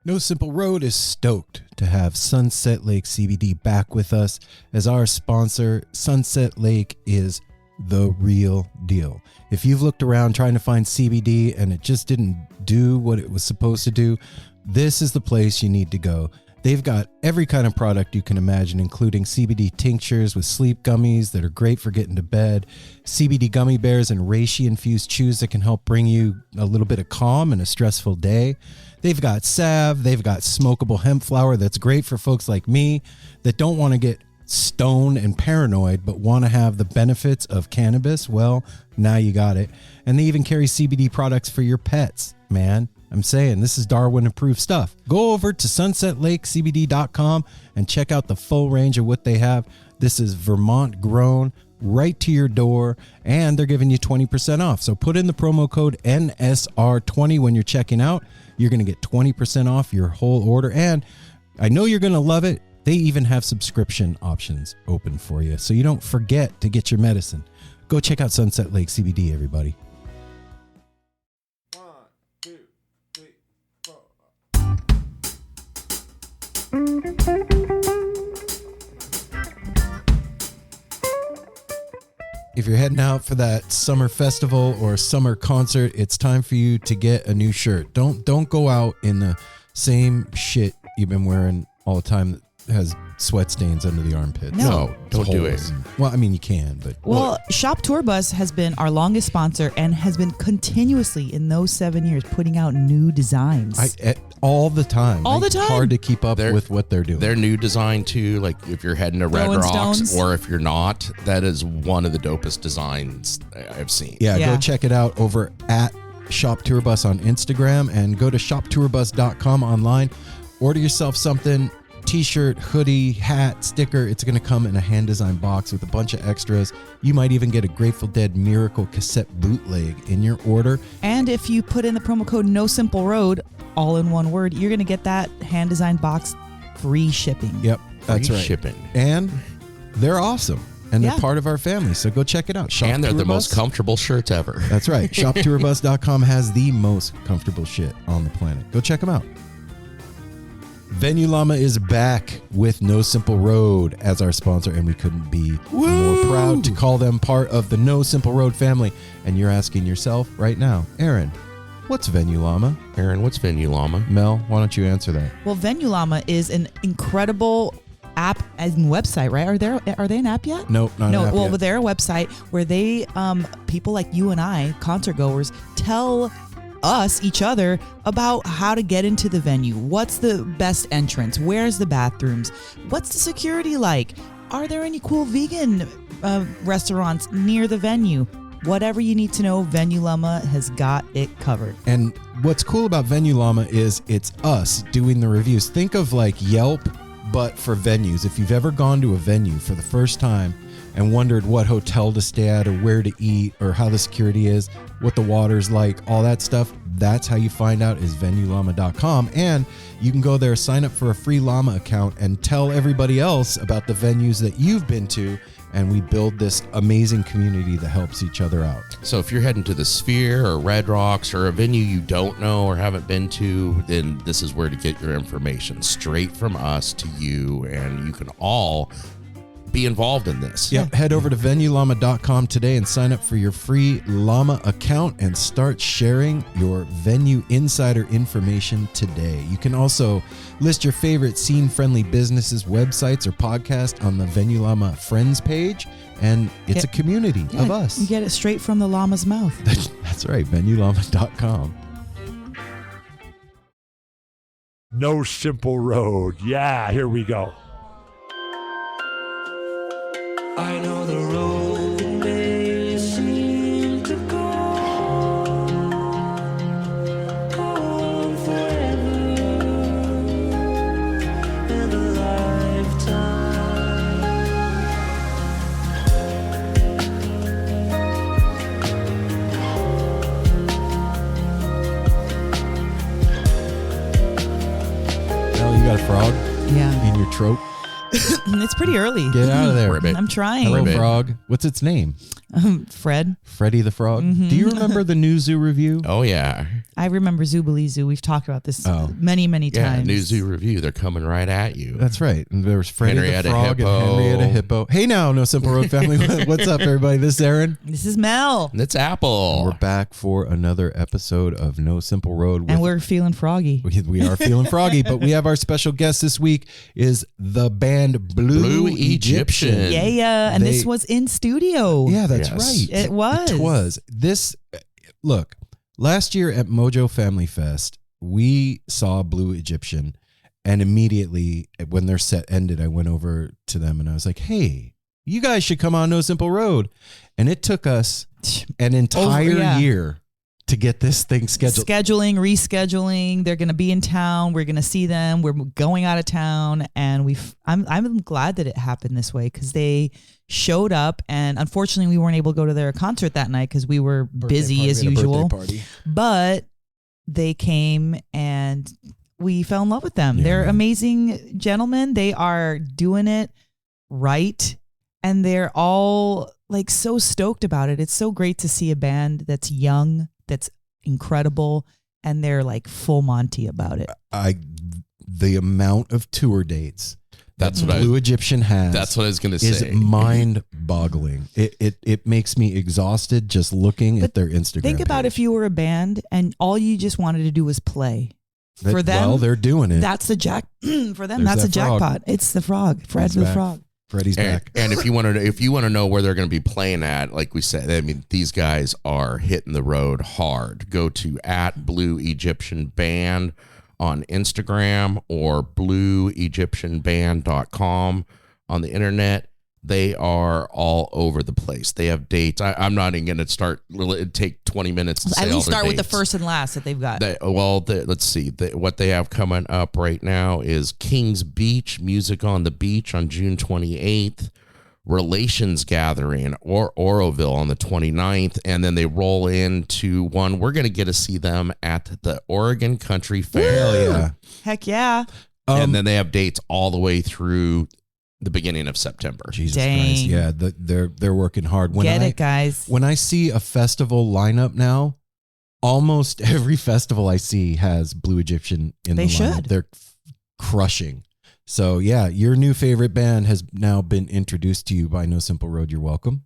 No Simple Road is stoked to have Sunset Lake CBD back with us as our sponsor. Sunset Lake is the real deal. If you've looked around trying to find CBD and it just didn't do what it was supposed to do, this is the place you need to go. They've got every kind of product you can imagine, including CBD tinctures with sleep gummies that are great for getting to bed, CBD gummy bears and reishi-infused chews that can help bring you a little bit of calm in a stressful day. They've got salve. They've got smokable hemp flower that's great for folks like me that don't want to get stoned and paranoid but want to have the benefits of cannabis. Well, now you got it. And they even carry CBD products for your pets, man. I'm saying this is Darwin approved stuff. Go over to sunsetlakecbd.com and check out the full range of what they have. This is Vermont grown, right to your door, and they're giving you 20% off. So put in the promo code NSR20 when you're checking out. You're going to get 20% off your whole order. And I know you're going to love it. They even have subscription options open for you, so you don't forget to get your medicine. Go check out Sunset Lake CBD, everybody. If you're heading out for that summer festival or summer concert, it's time for you to get a new shirt. Don't go out in the same shit you've been wearing all the time that has sweat stains under the armpits. No, don't do it. Well, I mean, you can, but... Well, Shop Tour Bus has been our longest sponsor and has been continuously in those 7 years putting out new designs. All the time. All the time. Hard to keep up with what they're doing. Their new design, too, like if you're heading to Red Throwing Rocks stones. or if you're not, that is one of the dopest designs I've seen. Yeah, go check it out over at Shop Tour Bus on Instagram and go to shoptourbus.com online. Order yourself something, t-shirt, hoodie, hat, sticker. It's going to come in a hand-designed box with a bunch of extras. You might even get a Grateful Dead Miracle cassette bootleg in your order. And if you put in the promo code No Simple Road, all in one word, you're going to get that hand-designed box free shipping. Yep, that's Free right. shipping. And they're awesome. And they're part of our family, so go check it out. Shop and they're Tour the Bus. most comfortable shirts ever. That's right. ShopTourBus.com has the most comfortable shit on the planet. Go check them out. Venue Llama is back with No Simple Road as our sponsor, and we couldn't be more proud to call them part of the No Simple Road family. And you're asking yourself right now, Aaron, what's Venue Llama? Aaron, what's Venue Llama? Mel, why don't you answer that? Well, Venue Llama is an incredible app and website, right? Are they an app yet? Nope, not an app well, yet. but they're a website where they people like you and I, concert goers, tell us, each other, about how to get into the venue. What's the best entrance? Where's the bathrooms? What's the security like? Are there any cool vegan restaurants near the venue? Whatever you need to know, Venue Llama has got it covered. And what's cool about Venue Llama is it's us doing the reviews. Think of like Yelp, but for venues. If you've ever gone to a venue for the first time and wondered what hotel to stay at or where to eat or how the security is, what the water's like, all that stuff, that's how you find out is venuellama.com. And you can go there, sign up for a free Llama account, and tell everybody else about the venues that you've been to. And we build this amazing community that helps each other out. So if you're heading to the Sphere or Red Rocks or a venue you don't know or haven't been to, then this is where to get your information straight from us to you, and you can all be involved in this. Yep. Head over to venuellama.com today and sign up for your free Llama account and start sharing your venue insider information today. You can also list your favorite scene-friendly businesses, websites, or podcasts on the Venue Llama Friends page, and it's a community of us. You get it straight from the llama's mouth. That's right, venuellama.com. No Simple Road. Yeah, here we go. I know the road may seem to go on forever and a lifetime. Mel, you got a frog Yeah. in your throat? It's pretty early. Get out of there. Ribbit. I'm trying. Hello, Ribbit. frog. What's its name? Fred. Freddy the Frog. Do you remember the new zoo review? Oh, yeah. I remember Zoobilee Zoo. We've talked about this many, many Yeah, times. New Zoo Review. They're coming right at you. That's right. And there was Freddy Henrietta the Frog Hippo. and Henrietta Hippo. Hey now, No Simple Road family. What's up, everybody? This is Aaron. This is Mel. And it's Apple. We're back for another episode of No Simple Road. And we're feeling froggy. We are feeling froggy, but we have our special guest this week is the band Blü Egyptian. Yeah. And They- this was in studio. Yeah, that's Yes. right. It was. It was. This, look, last year at Mojo Family Fest, we saw Blü Egyptian, and immediately when their set ended, I went over to them and I was like, hey, you guys should come on No Simple Road. And it took us an entire year to get this thing scheduled. Scheduling, rescheduling. They're going to be in town. We're going to see them. We're going out of town, and I'm glad that it happened this way because they showed up, and unfortunately, we weren't able to go to their concert that night because we were busy as usual. But they came, and we fell in love with them. Yeah, They're man. amazing gentlemen. They are doing it right, and they're all like so stoked about it. It's so great to see a band that's young, that's incredible, and they're like full Monty about it. The amount of tour dates That's that what Blü Egyptian has. That's what I was going to is say. mind-boggling. It makes me exhausted just looking at their Instagram. Think about page. if you were a band and all you just wanted to do was play. For them, well, they're doing it. that's the jack. For them, There's that's a that frog. jackpot. It's the frog. Fred's He's the back. frog. Freddy's back. And if you want to know where they're going to be playing at, like we said, I mean, these guys are hitting the road hard. Go to @Blü Egyptian Band on Instagram or bluegyptianband.com on the internet. They are all over the place. They have dates. I'm not even going to start. It'd take 20 minutes to say At all least their start with the dates. first and last that they've got. Let's see. What they have coming up right now is Kings Beach, Music on the Beach on June 28th, Relations Gathering or Oroville on the 29th, and then they roll into one. We're going to get to see them at the Oregon Country Fair. Hell yeah. Heck yeah. And then they have dates all the way through the beginning of September. Jesus Dang. Christ. Yeah, they're working hard. Get it, guys. When I see a festival lineup now, almost every festival I see has Blü Egyptian in They the lineup. should. They're crushing. So yeah, your new favorite band has now been introduced to you by No Simple Road. You're welcome.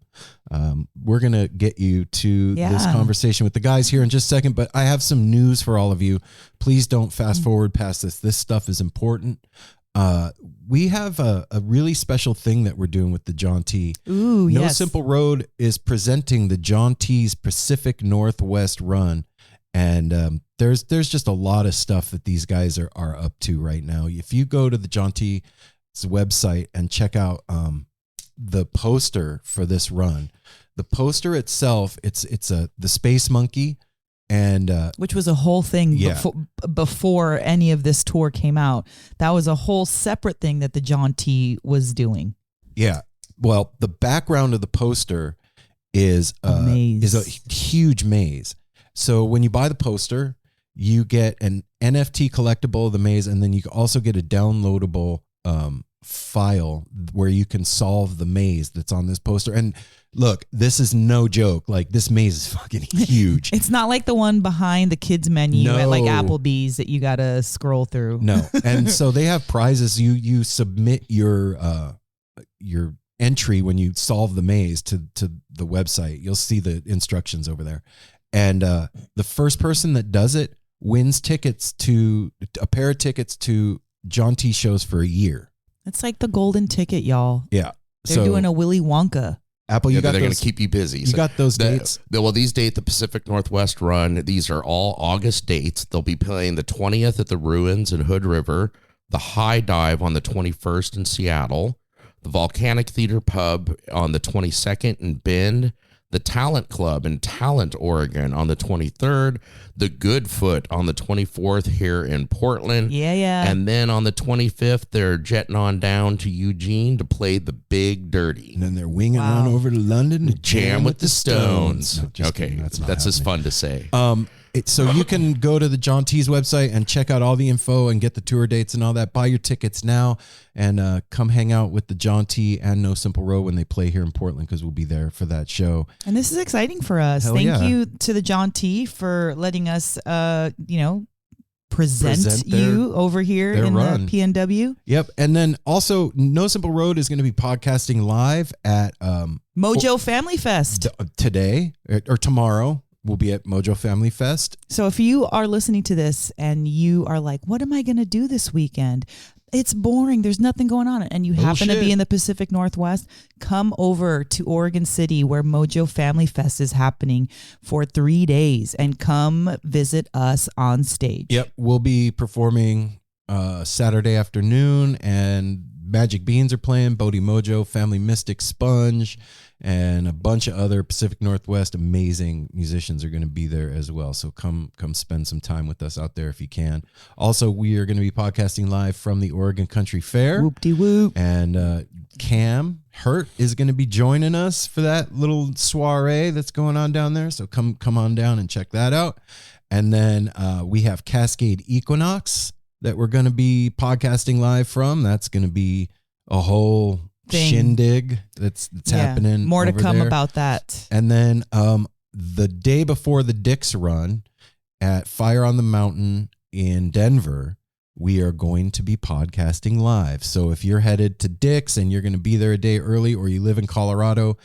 We're going to get you to this Yeah. conversation with the guys here in just a second, but I have some news for all of you. Please don't fast forward past this. This stuff is important. We have a really special thing that we're doing with the John T. Ooh, No yes. Simple Road is presenting the John T's Pacific Northwest Run. And there's just a lot of stuff that these guys are up to right now. If you go to the John T's website and check out the poster for this run, the poster itself, it's the Space Monkey. And Which was a whole thing Yeah. before any of this tour came out. That was a whole separate thing that the John T was doing. yeah, well, the background of the poster is Maze. a huge maze. So when you buy the poster, you get an NFT collectible of the maze, and then you also get a downloadable file where you can solve the maze that's on this poster. And look, this is no joke. Like, this maze is fucking huge. It's not like the one behind the kids menu at like No. Applebee's that you got to scroll through. No. And so they have prizes. You submit your entry when you solve the maze to the website. You'll see the instructions over there. And the first person that does it wins a pair of tickets to John T shows for a year. It's like the golden ticket, y'all. Yeah. They're doing a Willy Wonka. Apple, you got they're going those, to keep you busy. you got those dates? These date the Pacific Northwest Run. These are all August dates. They'll be playing the 20th at the Ruins in Hood River, the High Dive on the 21st in Seattle, the Volcanic Theater Pub on the 22nd in Bend, the Talent Club in Talent, Oregon on the 23rd, the Goodfoot on the 24th here in Portland. Yeah. And then on the 25th, they're jetting on down to Eugene to play the Big Dirty. And then they're winging Wow. on over to London to Jam with the Stones. No, just Okay, kidding. That's not just happening. fun to say. So you can go to the John T's website and check out all the info and get the tour dates and all that. Buy your tickets now and come hang out with the John T and No Simple Road when they play here in Portland, because we'll be there for that show. And this is exciting for us. Hell Thank yeah. you to the John T for letting us, present their- you over here their in run. the PNW. Yep. And then also No Simple Road is going to be podcasting live at Mojo Family Fest. today or tomorrow. We'll be at Mojo Family Fest. So if you are listening to this and you are like, what am I going to do this weekend? It's boring. There's nothing going on. And you happen to Bullshit. be in the Pacific Northwest, come over to Oregon City where Mojo Family Fest is happening for 3 days and come visit us on stage. Yep. We'll be performing Saturday afternoon, and Magic Beans are playing, Bodhi Mojo, Family Mystic, Sponge, and a bunch of other Pacific Northwest amazing musicians are going to be there as well. So come spend some time with us out there if you can. Also, we are going to be podcasting live from the Oregon Country Fair. Whoop-de-whoop. And Cam Hurt is going to be joining us for that little soiree that's going on down there. So come on down and check that out. And then we have Cascade Equinox that we're going to be podcasting live from. That's going to be a whole shindig that's happening. More to over come there. about that. And then the day before the Dick's run at Fire on the Mountain in Denver, we are going to be podcasting live. So if you're headed to Dick's and you're going to be there a day early, or you live in Colorado,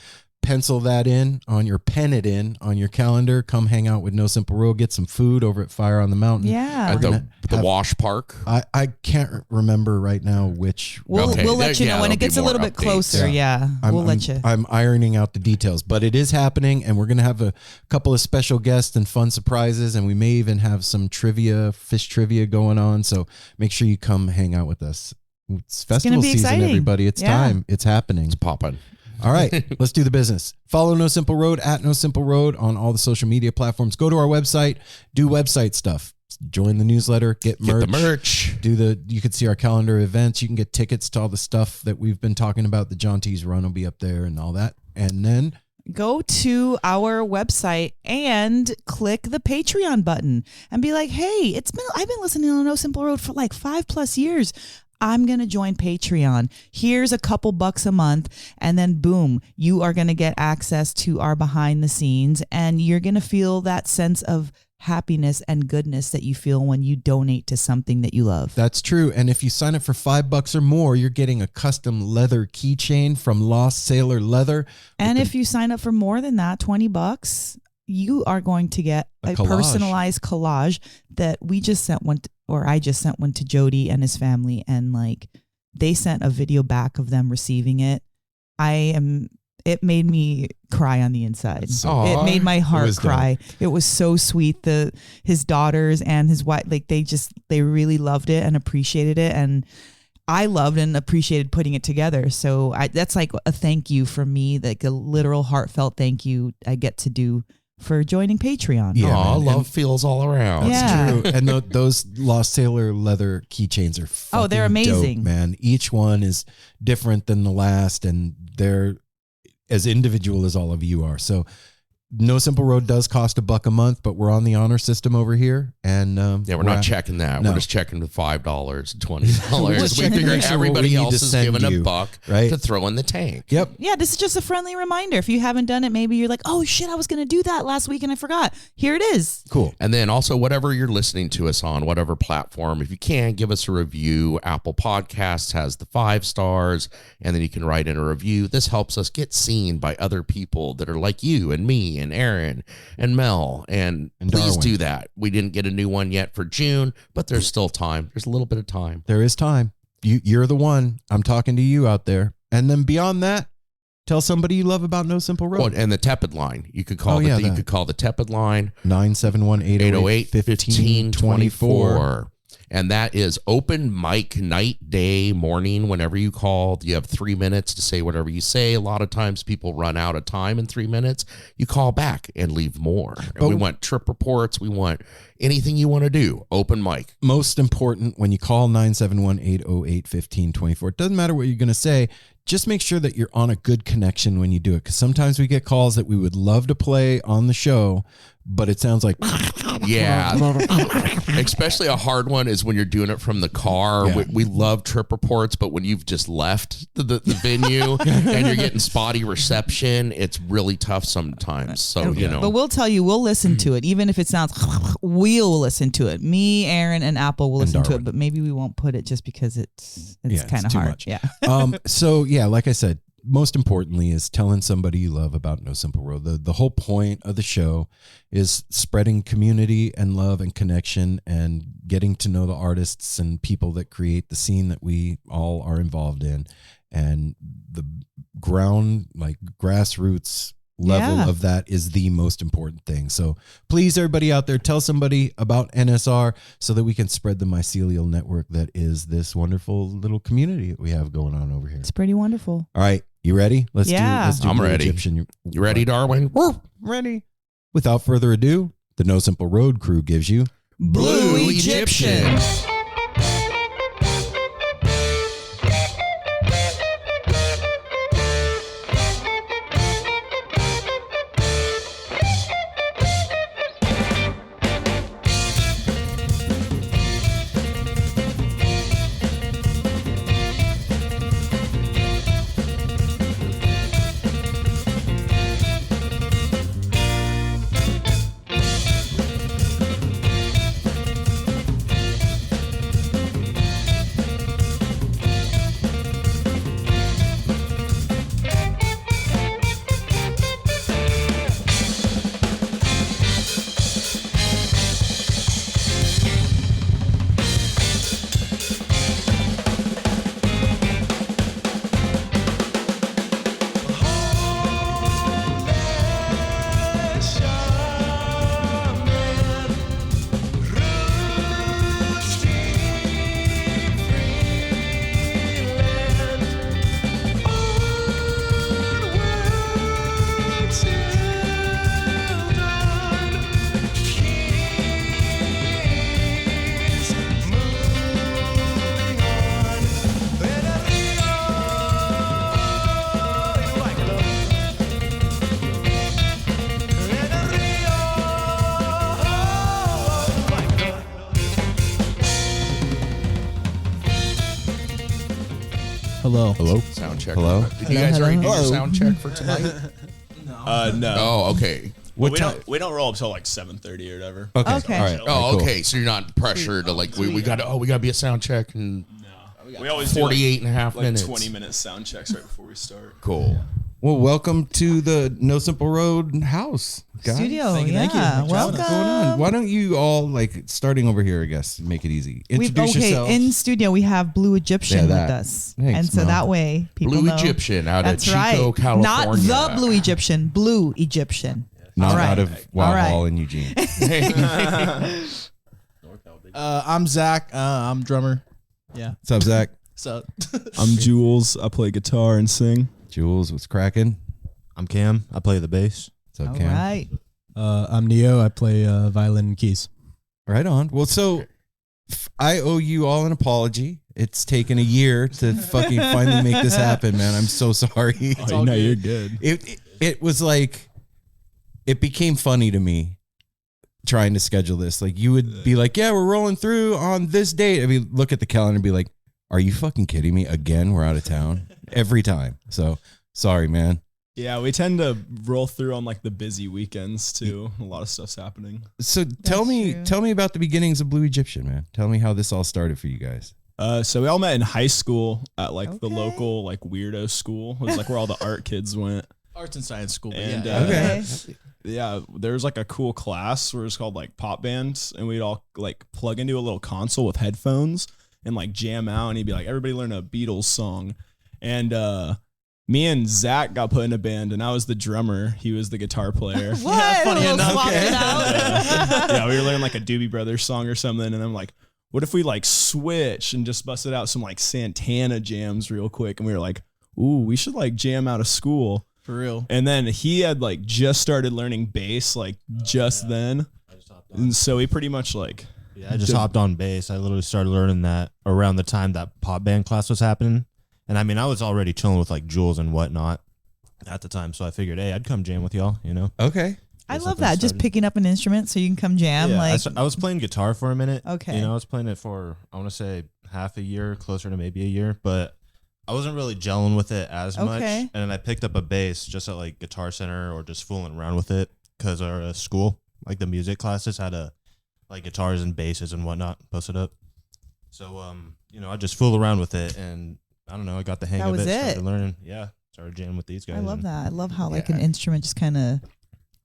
pencil that in on your pen it in on your calendar. Come hang out with No Simple Road. Get some food over at Fire on the Mountain. Yeah. At the Wash Park. I can't remember right now which. We'll Okay. let you Yeah, know when there'll it gets be a little more bit updates. closer. Yeah. We'll let you. I'm ironing out the details, but it is happening, and we're going to have a couple of special guests and fun surprises, and we may even have some fish trivia going on. So make sure you come hang out with us. It's festival be season, exciting. everybody. It's Yeah. time. It's happening. It's popping. All right, let's do the business. Follow No Simple Road at No Simple Road on all the social media platforms. Go to our website, do website stuff. Join the newsletter, get merch. Get the merch. You can see our calendar events. You can get tickets to all the stuff that we've been talking about. The John T's run will be up there and all that. And then Go to our website and click the Patreon button and be like, hey, I've been listening to No Simple Road for like 5+ years. I'm going to join Patreon. Here's a couple bucks a month. And then boom, you are going to get access to our behind the scenes, and you're going to feel that sense of happiness and goodness that you feel when you donate to something that you love. that's true. And if you sign up for $5 or more, you're getting a custom leather keychain from Lost Sailor Leather. And if you sign up for more than that, $20, you are going to get A a collage. personalized collage that we just sent one I just sent one to Jody and his family, and like they sent a video back of them receiving it. It made me cry on the inside. Aw. It made my heart was dope. cry. It was so sweet. His daughters and his wife, like they really loved it and appreciated it, and I loved and appreciated putting it together. So that's like a thank you from me, like a literal heartfelt thank you I get to do for joining Patreon. Yeah, Aw, man. love And- feels all around. Yeah. True. And those Lost Sailor leather keychains are fucking they're amazing. dope, man. Each one is different than the last, and they're as individual as all of you are. So No Simple Road does cost $1 a month, but we're on the honor system over here. And Yeah, we're not checking that. No. We're just checking the $5, $20. We're we checking figure what everybody we need else to is send giving you, $1 right? to throw in the tank. Yep. Yeah, this is just a friendly reminder. If you haven't done it, maybe you're like, oh shit, I was going to do that last week and I forgot. Here it is. Cool. And then also, whatever you're listening to us on, whatever platform, if you can, give us a review. Apple Podcasts has the 5 stars, and then you can write in a review. This helps us get seen by other people that are like you and me and Aaron and Mel. And please Darwin. do that. We didn't get a new one yet for June, but there's still time. There's a little bit of time. There is time. You're the one. I'm talking to you out there. And then beyond that, tell somebody you love about No Simple Road. Oh, and the tepid line. You could call Oh, yeah, you that. could call the tepid line 971-808-1524. And that is open mic night, day, morning, whenever you call. You have 3 minutes to say whatever you say. A lot of times people run out of time in 3 minutes. You call back and leave more. And we want trip reports. We want anything you want to do. Open mic. Most important, when you call 971-808-1524, it doesn't matter what you're going to say. Just make sure that you're on a good connection when you do it. Because sometimes we get calls that we would love to play on the show, but it sounds like Yeah. Especially a hard one is when you're doing it from the car. Yeah. We love trip reports, but when you've just left the venue and you're getting spotty reception, it's really tough sometimes. So, you know. But we'll tell you, we'll listen to it. Even if it sounds, we'll listen to it. Me, Aaron, and Apple will listen to it, but maybe we won't put it just because it's kind of too hard. much. Yeah. So yeah, like I said, most importantly is telling somebody you love about No Simple Road. The whole point of the show is spreading community and love and connection and getting to know the artists and people that create the scene that we all are involved in. And the ground, like grassroots level of that is the most important thing. So please, everybody out there, tell somebody about NSR so that we can spread the mycelial network that is this wonderful little community that we have going on over here. It's pretty wonderful. All right, you ready? Let's do I'm Blü ready. Egyptian. You ready, Darwin? Ready. Without further ado, the No Simple Road crew gives you Blü Egyptian. Hello. Hello. Sound check. Hello? Did you guys already do your sound check for tonight? No. Oh, okay. Well, we don't roll up till like 7:30 or whatever. Okay. Okay. All right. Oh, cool. okay. So you're not pressured to like we got to be a sound check in We always 48 and a half do like minutes. 20-minute sound checks right before we start. Cool. Well, welcome to the No Simple Road house, guys. Studio. Thank you. Welcome. What's going on? Why don't you all, like, starting over here, I guess, make it easy. Introduce yourselves. In studio we have Blü Egyptian with that. us, Thanks, and so Mom. that way people Blü know. Egyptian out That's of Chico, right. California. Not the Blü Egyptian, Blü Egyptian. Not All right. out of Wow All right. Hall in Eugene. I'm Zach. I'm drummer. Yeah. What's up, Zach? So I'm Jules. I play guitar and sing. Jules, what's cracking? I'm Cam. I play the bass. What's up, All Cam? right. I'm Neo. I play violin and keys. Right on. Well, so I owe you all an apology. It's taken a year to fucking finally make this happen, man. I'm so sorry. Oh, no, you're good. It was like, it became funny to me trying to schedule this. Like, you would be like, yeah, we're rolling through on this date. I mean, look at the calendar and be like, are you fucking kidding me? Again, we're out of town every time. So sorry, man. Yeah, we tend to roll through on like the busy weekends too. A lot of stuff's happening. So tell me about the beginnings of Blü Egyptian, man. Tell me how this all started for you guys. So we all met in high school at like the Okay. local like weirdo school. It was like where all the art kids went. Arts and science school. But And, yeah. Okay. Yeah, there was like a cool class where it's called like pop bands, and we'd all like plug into a little console with headphones and like jam out, and he'd be like, everybody learn a Beatles song. And me and Zach got put in a band, and I was the drummer. He was the guitar player. What? funny A little enough. swapping Okay. out. Yeah, we were learning like a Doobie Brothers song or something, and I'm like, what if we like switch and just busted out some like Santana jams real quick? And we were like, ooh, we should like jam out of school. For real. And then he had like just started learning bass like then. And so he pretty much like, Yeah, I just hopped on bass. I literally started learning that around the time that pop band class was happening. And I mean, I was already chilling with like Jules and whatnot at the time. So I figured, hey, I'd come jam with y'all, you know? Okay. I get love something that. Just started. picking up an instrument so you can come jam. Yeah, like, I was playing guitar for a minute. Okay. I was playing it for, I want to say half a year, closer to maybe a year, but I wasn't really gelling with it as much. Okay. And then I picked up a bass just at like Guitar Center or just fooling around with it because our school, like the music classes, had like guitars and basses and whatnot posted up. So, I just fooled around with it, and I don't know, I got the hang That of was it. it. Started learning. Yeah, started jamming with these guys. I love and- that. I love how like Yeah. an instrument just kind of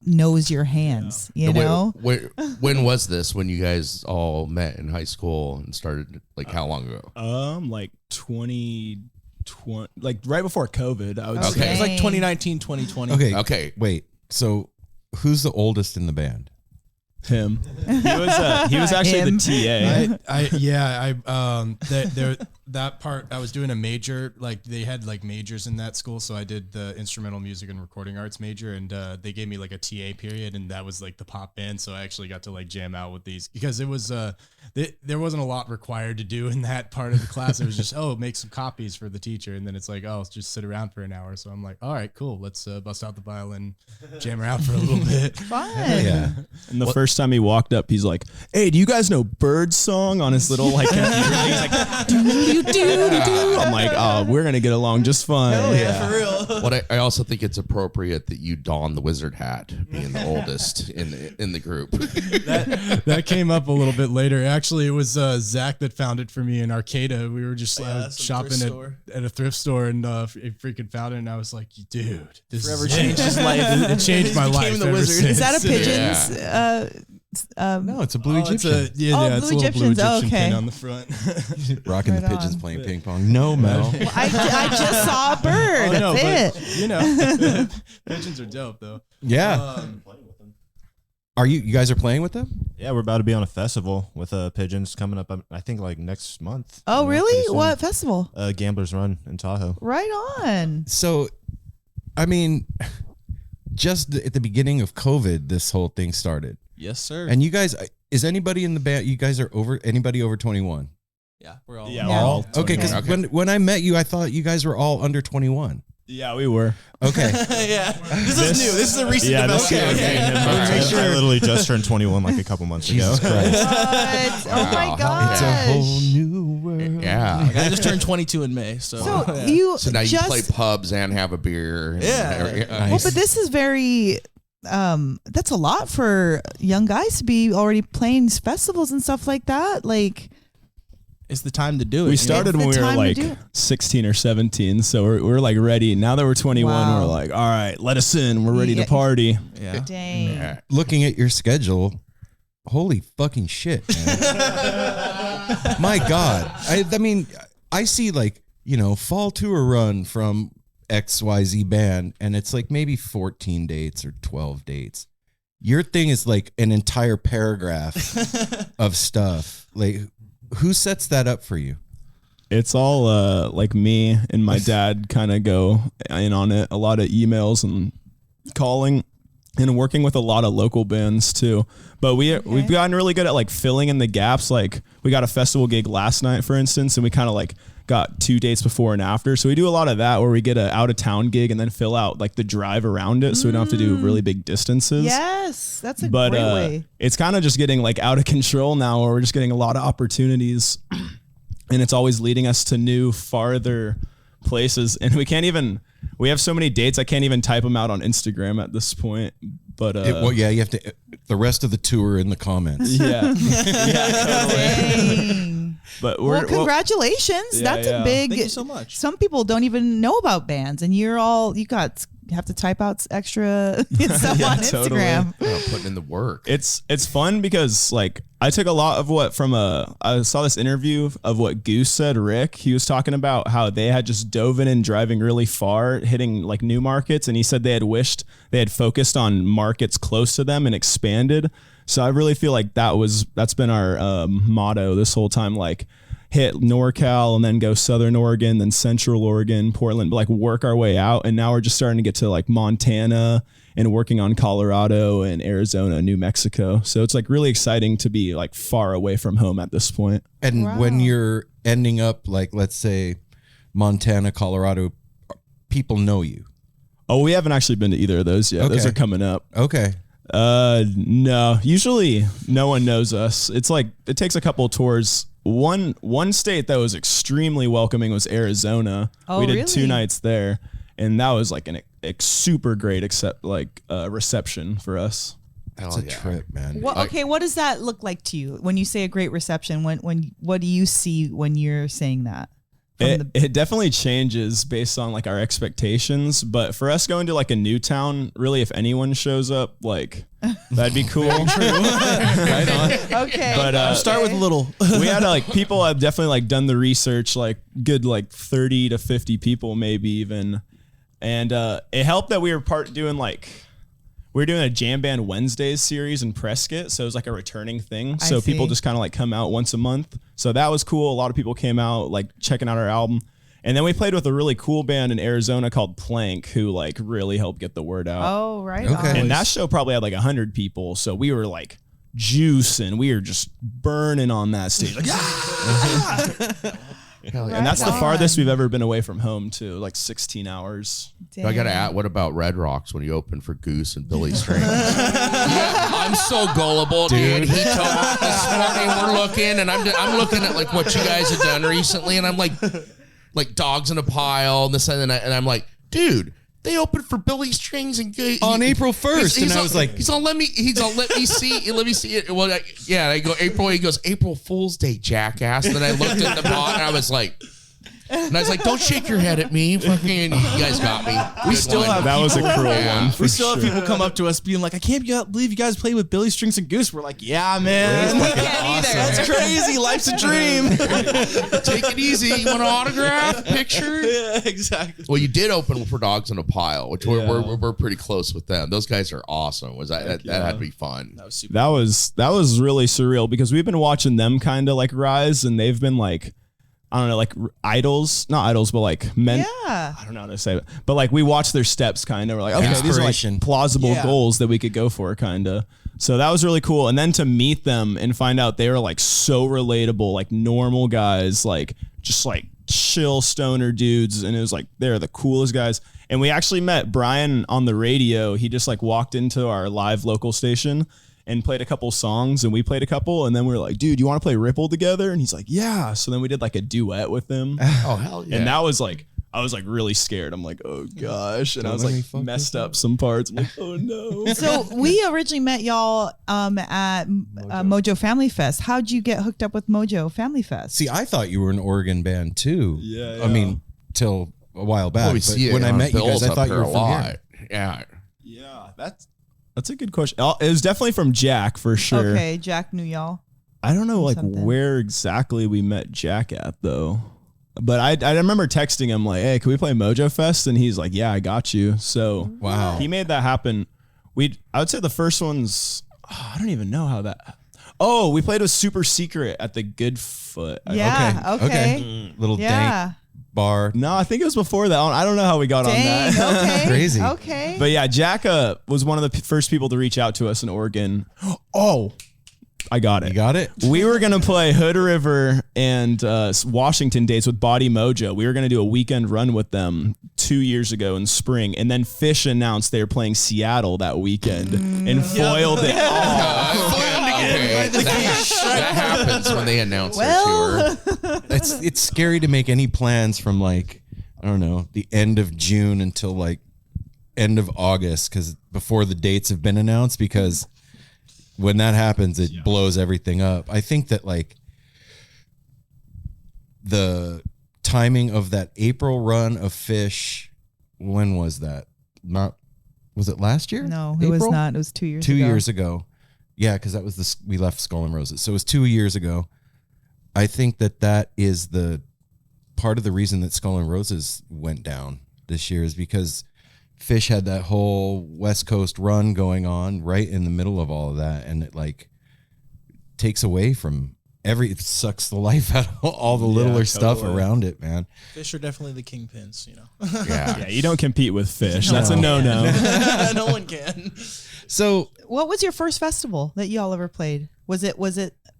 knows your hands, you know? When was this? When you guys all met in high school and started? Like how long ago? Like 2020, like right before COVID. I would Okay. say. It was like 2019, 2020. Okay. Okay. Wait. So, who's the oldest in the band? Him. He was actually Him. the TA. That part, I was doing a major, like they had like majors in that school. So I did the instrumental music and recording arts major, and they gave me like a TA period, and that was like the pop band. So I actually got to like jam out with these because it was, there wasn't a lot required to do in that part of the class. It was just, make some copies for the teacher. And then it's like, just sit around for an hour. So I'm like, all right, cool. Let's bust out the violin, jam around for a little bit. Fun. Yeah. And the first time he walked up, he's like, "Hey, do you guys know Bird's song on his little like computer thing?" He's like, "Do-do-do-do-do." I'm like, "Oh, we're gonna get along just fine." For real. What I also think it's appropriate that you don the wizard hat, being the oldest in the group. That came up a little bit later. Actually, it was Zach that found it for me in Arcata. We were just shopping at a thrift store, and he freaking found it, and I was like, "Dude, this Forever is changed his life. It changed my life. Became the ever wizard. since. Is that a Yeah. pigeon's? No, it's a Blue It's Egyptian. it's Blue a little Blue Egyptians. Oh, Egyptian okay. pin on the front. Rocking Right the pigeons on. playing ping pong. No, Mel. Well, I just saw a bird. no, That's but it. Pigeons are dope though. Yeah. Are you guys are playing with them? Yeah, we're about to be on a festival with pigeons coming up. I think like next month. Oh, pretty really? soon. What festival? Gamblers Run in Tahoe. Right on. So, I mean, just at the beginning of COVID, this whole thing started. Yes, sir. And you guys, is anybody in the band? You guys are anybody over 21? yeah, we're all. Yeah, Yeah. we're all Okay, because Okay. when I met you, I thought you guys were all under 21. yeah, we were. Okay. yeah. This is new. This is a recent Yeah, this- development. Okay. I literally just turned 21 like a couple months Jesus ago. Christ. What? Oh my Wow. gosh. It's a whole new world. Yeah. I just turned 22 in May, so. So yeah. you So now you just play pubs and have a beer. And Yeah. well, but this is very. That's a lot for young guys to be already playing festivals and stuff like that. Like, It's the time to do it. We you started It's when the we were time to like do it. 16 or 17, so we're like ready. Now that we're 21, Wow. we're like, all right, let us in. We're ready Yeah. to party. know? Yeah. dang. Yeah. Looking at your schedule, holy fucking shit, man. My God. I mean, I see like, fall tour run from XYZ band, and it's like maybe 14 dates or 12 dates. Your thing is like an entire paragraph of stuff. Like, who sets that up for you? It's all like me and my dad kind of go in on it. A lot of emails and calling and working with a lot of local bands too. But we've gotten really good at like filling in the gaps. Like we got a festival gig last night, for instance, and we kind of like got 2 dates before and after. So we do a lot of that where we get a out of town gig and then fill out like the drive around it. So we don't have to do really big distances. Yes, that's a But great way. it's kind of just getting like out of control now, where we're just getting a lot of opportunities, and it's always leading us to new, farther places. And we have so many dates, I can't even type them out on Instagram at this point. But Yeah, you have to. The rest of the tour in the comments. yeah, Dang. but Well, congratulations. Yeah, That's yeah. a big. Thank you so much. Some people don't even know about bands, and you have to type out extra stuff on totally. Instagram. Putting in the work. It's fun because like I took a lot of what from I saw this interview of what Goose said. Rick, he was talking about how they had just dove in and driving really far, hitting like new markets, and he said they had wished they had focused on markets close to them and expanded. So I really feel like that's been our motto this whole time. Like hit NorCal and then go Southern Oregon, then Central Oregon, Portland, but like work our way out. And now we're just starting to get to like Montana and working on Colorado and Arizona, New Mexico. So it's like really exciting to be like far away from home at this point. And Wow. when you're ending up like, let's say, Montana, Colorado, people know you. Oh, we haven't actually been to either of those yet. Those Okay. are coming up. Okay. No. Usually no one knows us. It's like it takes a couple tours. One state that was extremely welcoming was Arizona. Oh, we did really? 2 nights there, and that was like a super great reception for us. It's a trip, man. What does that look like to you when you say a great reception? When what do you see when you're saying that? It definitely changes based on like our expectations, but for us going to like a new town, really, if anyone shows up, like that'd be cool. Right on. Okay. But Start with a little. we had like people have definitely like done the research, like good like 30 to 50 people maybe even, and it helped that we were doing a Jam Band Wednesdays series in Prescott, so it was like a returning thing. So people just kind of like come out once a month. So that was cool. A lot of people came out like checking out our album. And then we played with a really cool band in Arizona called Plank, who like really helped get the word out. Oh, right. Okay. And that show probably had like 100 people. So we were like juicing. We were just burning on that stage. Like, and that's the farthest we've ever been away from home too, like 16 hours. I got to add, what about Red Rocks when you opened for Goose and Billy Strings? Yeah, I'm so gullible, dude. He told us this morning we're looking, and I'm looking at like what you guys have done recently, and I'm like Dogs in a Pile and this and that, and I'm like, dude, they opened for Billy Strings and on April 1st, and I was like, he's on let me see it. Well, I go April. He goes April Fool's Day, jackass. And then I looked at the bot and I was like, don't shake your head at me, fucking. You guys got me. We still have that was a cruel one. We still have people come up to us being like, I can't believe you guys play with Billy Strings and Goose. We're like, yeah, man. We can't either. That's crazy. Life's a dream. Take it easy. You want an autograph, picture? Yeah, exactly. Well, you did open for Dogs in a Pile, which we're pretty close with them. Those guys are awesome. That had to be fun. That was super. That was really surreal because we've been watching them kind of like rise, and they've been like, I don't know, like idols, not idols, but like men. Yeah. I don't know how to say it, but like we watch their steps kind of. We're like, okay, these are Inspiration. like plausible goals that we could go for kind of. So that was really cool. And then to meet them and find out they were like so relatable, like normal guys, like just like chill stoner dudes. And it was like, they're the coolest guys. And we actually met Brian on the radio. He just like walked into our live local station and played a couple songs, and we played a couple, and then we were like, dude, you want to play Ripple together? And he's like, yeah. So then we did like a duet with him. Oh, hell yeah. And that was like, I was like really scared. I'm like, oh gosh. And I was like messed up some parts. I'm like, oh no. So we originally met y'all at Mojo Family Fest. How'd you get hooked up with Mojo Family Fest? see, I thought you were an Oregon band too. Yeah. I mean, till a while back. Well, we but see it when I on met you guys, bills I up thought you here were a from lot. here. Yeah. Yeah, that's a good question. It was definitely from Jack for sure. Okay, Jack knew y'all. I don't know like Something. where exactly we met Jack at though. But I remember texting him like, hey, can we play Mojo Fest? And he's like, yeah, I got you. So Wow. he made that happen. I would say the first one's, I don't even know how that. Oh, we played with Super Secret at the Goodfoot. Yeah. Okay. Little dank Yeah. bar. No, I think it was before that. I don't know how we got on Dang. that. Okay. Crazy. Okay. But yeah, Jack was one of the first people to reach out to us in Oregon. Oh, I got it. You got it? We were going to play Hood River and Washington dates with Body Mojo. We were going to do a weekend run with them 2 years ago in spring. And then Fish announced they were playing Seattle that weekend and foiled it all. Okay. That happens when they announce Well. their tour. It's scary to make any plans from like, I don't know, the end of June until like end of August, because before the dates have been announced, because when that happens, it blows everything up. I think that like the timing of that April run of Fish, when was that? Was it last year? No, it was April? not. It was 2 years 2 ago. years ago. Yeah, because that was we left Skull and Roses. So it was 2 years ago. I think that is the part of the reason that Skull and Roses went down this year, is because Fish had that whole West Coast run going on right in the middle of all of that, and it like takes away from it sucks the life out of all the littler stuff totally. around it, man. Fish are definitely the kingpins, you know. Yeah, you don't compete with Fish. That's a no-no. No one can. So What was your first festival that y'all ever played? Was it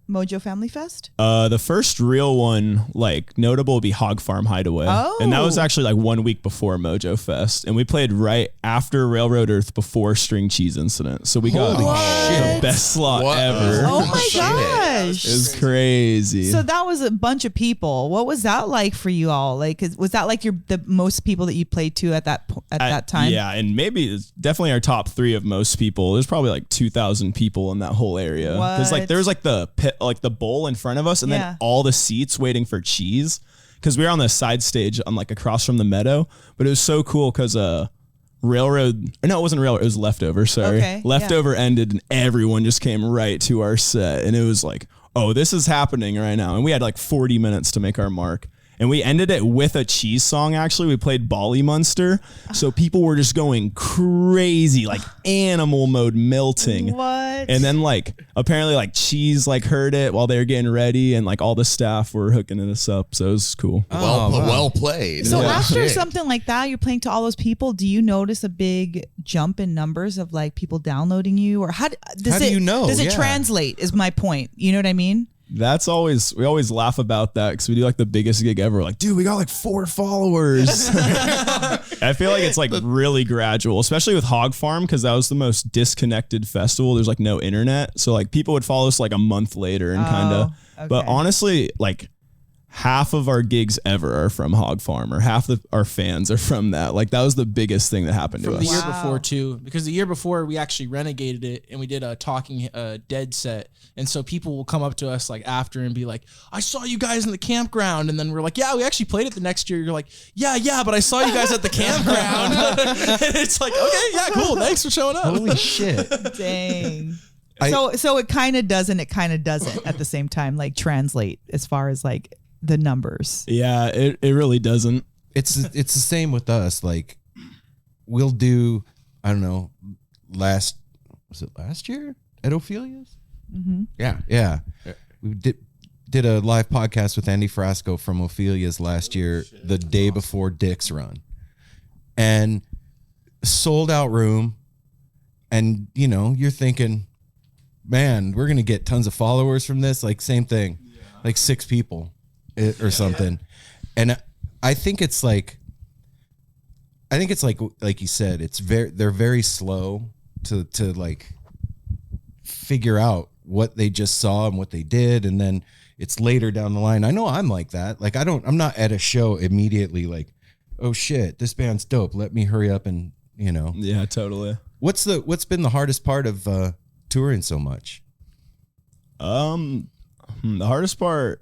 Mojo Family Fest? The first real one, like notable, would be Hog Farm Hideaway. Oh. And that was actually like 1 week before Mojo Fest. And we played right after Railroad Earth before String Cheese Incident. So we got the best slot ever. Oh my gosh. It was crazy. So that was a bunch of people. What was that like for you all? Like, was that like the most people that you played to at that time? Yeah, and maybe it's definitely our top 3 of most people. There's probably like 2,000 people in that whole area. Because like there was like the pit, like the bowl in front of us, and then all the seats waiting for cheese. Because we were on the side stage on like across from the meadow. But it was so cool because Railroad, no, it wasn't Railroad, it was Leftover, sorry. Okay, Leftover ended and everyone just came right to our set. And it was like, oh, this is happening right now. And we had like 40 minutes to make our mark. And we ended it with a cheese song, actually. We played Bali Munster. So people were just going crazy, like animal mode melting. What? And then like apparently like Cheese like heard it while they were getting ready, and like all the staff were hooking us up. So it was cool. Well played. So Holy after shit. something like that, you're playing to all those people. Do you notice a big jump in numbers of like people downloading you, or how do you know? Does it translate? Is my point. You know what I mean? That's always, we always laugh about that because we do like the biggest gig ever. Like, dude, we got like 4 followers. I feel like it's like really gradual, especially with Hog Farm, because that was the most disconnected festival. There's like no internet. So like people would follow us like a month later and kind of, but honestly, like half of our gigs ever are from Hog Farm, or half of our fans are from that. Like that was the biggest thing that happened to us. The year before too, because the year before we actually renegated it and we did a Talking Dead set. And so people will come up to us like after and be like, I saw you guys in the campground. And then we're like, yeah, we actually played it the next year. You're like, yeah, but I saw you guys at the campground. And it's like, okay, yeah, cool. Thanks for showing up. Holy shit. Dang. So it kind of does and it kind of doesn't at the same time, like translate as far as like the numbers. Yeah, it really doesn't. It's the same with us. Like we'll do, I don't know, was it last year at Ophelia's? Mm-hmm. Yeah. We did a live podcast with Andy Frasco from Ophelia's last year, the day before Dick's run, and sold out room. And you know, you're thinking, man, we're gonna get tons of followers from this. Like same thing, like 6 people or something. And I think it's like you said, they're very slow to like figure out what they just saw and what they did, and then it's later down the line. I know I'm like that. Like I'm not at a show immediately like, oh shit, this band's dope, let me hurry up and, you know. Yeah, totally. What's been the hardest part of touring so much? The hardest part,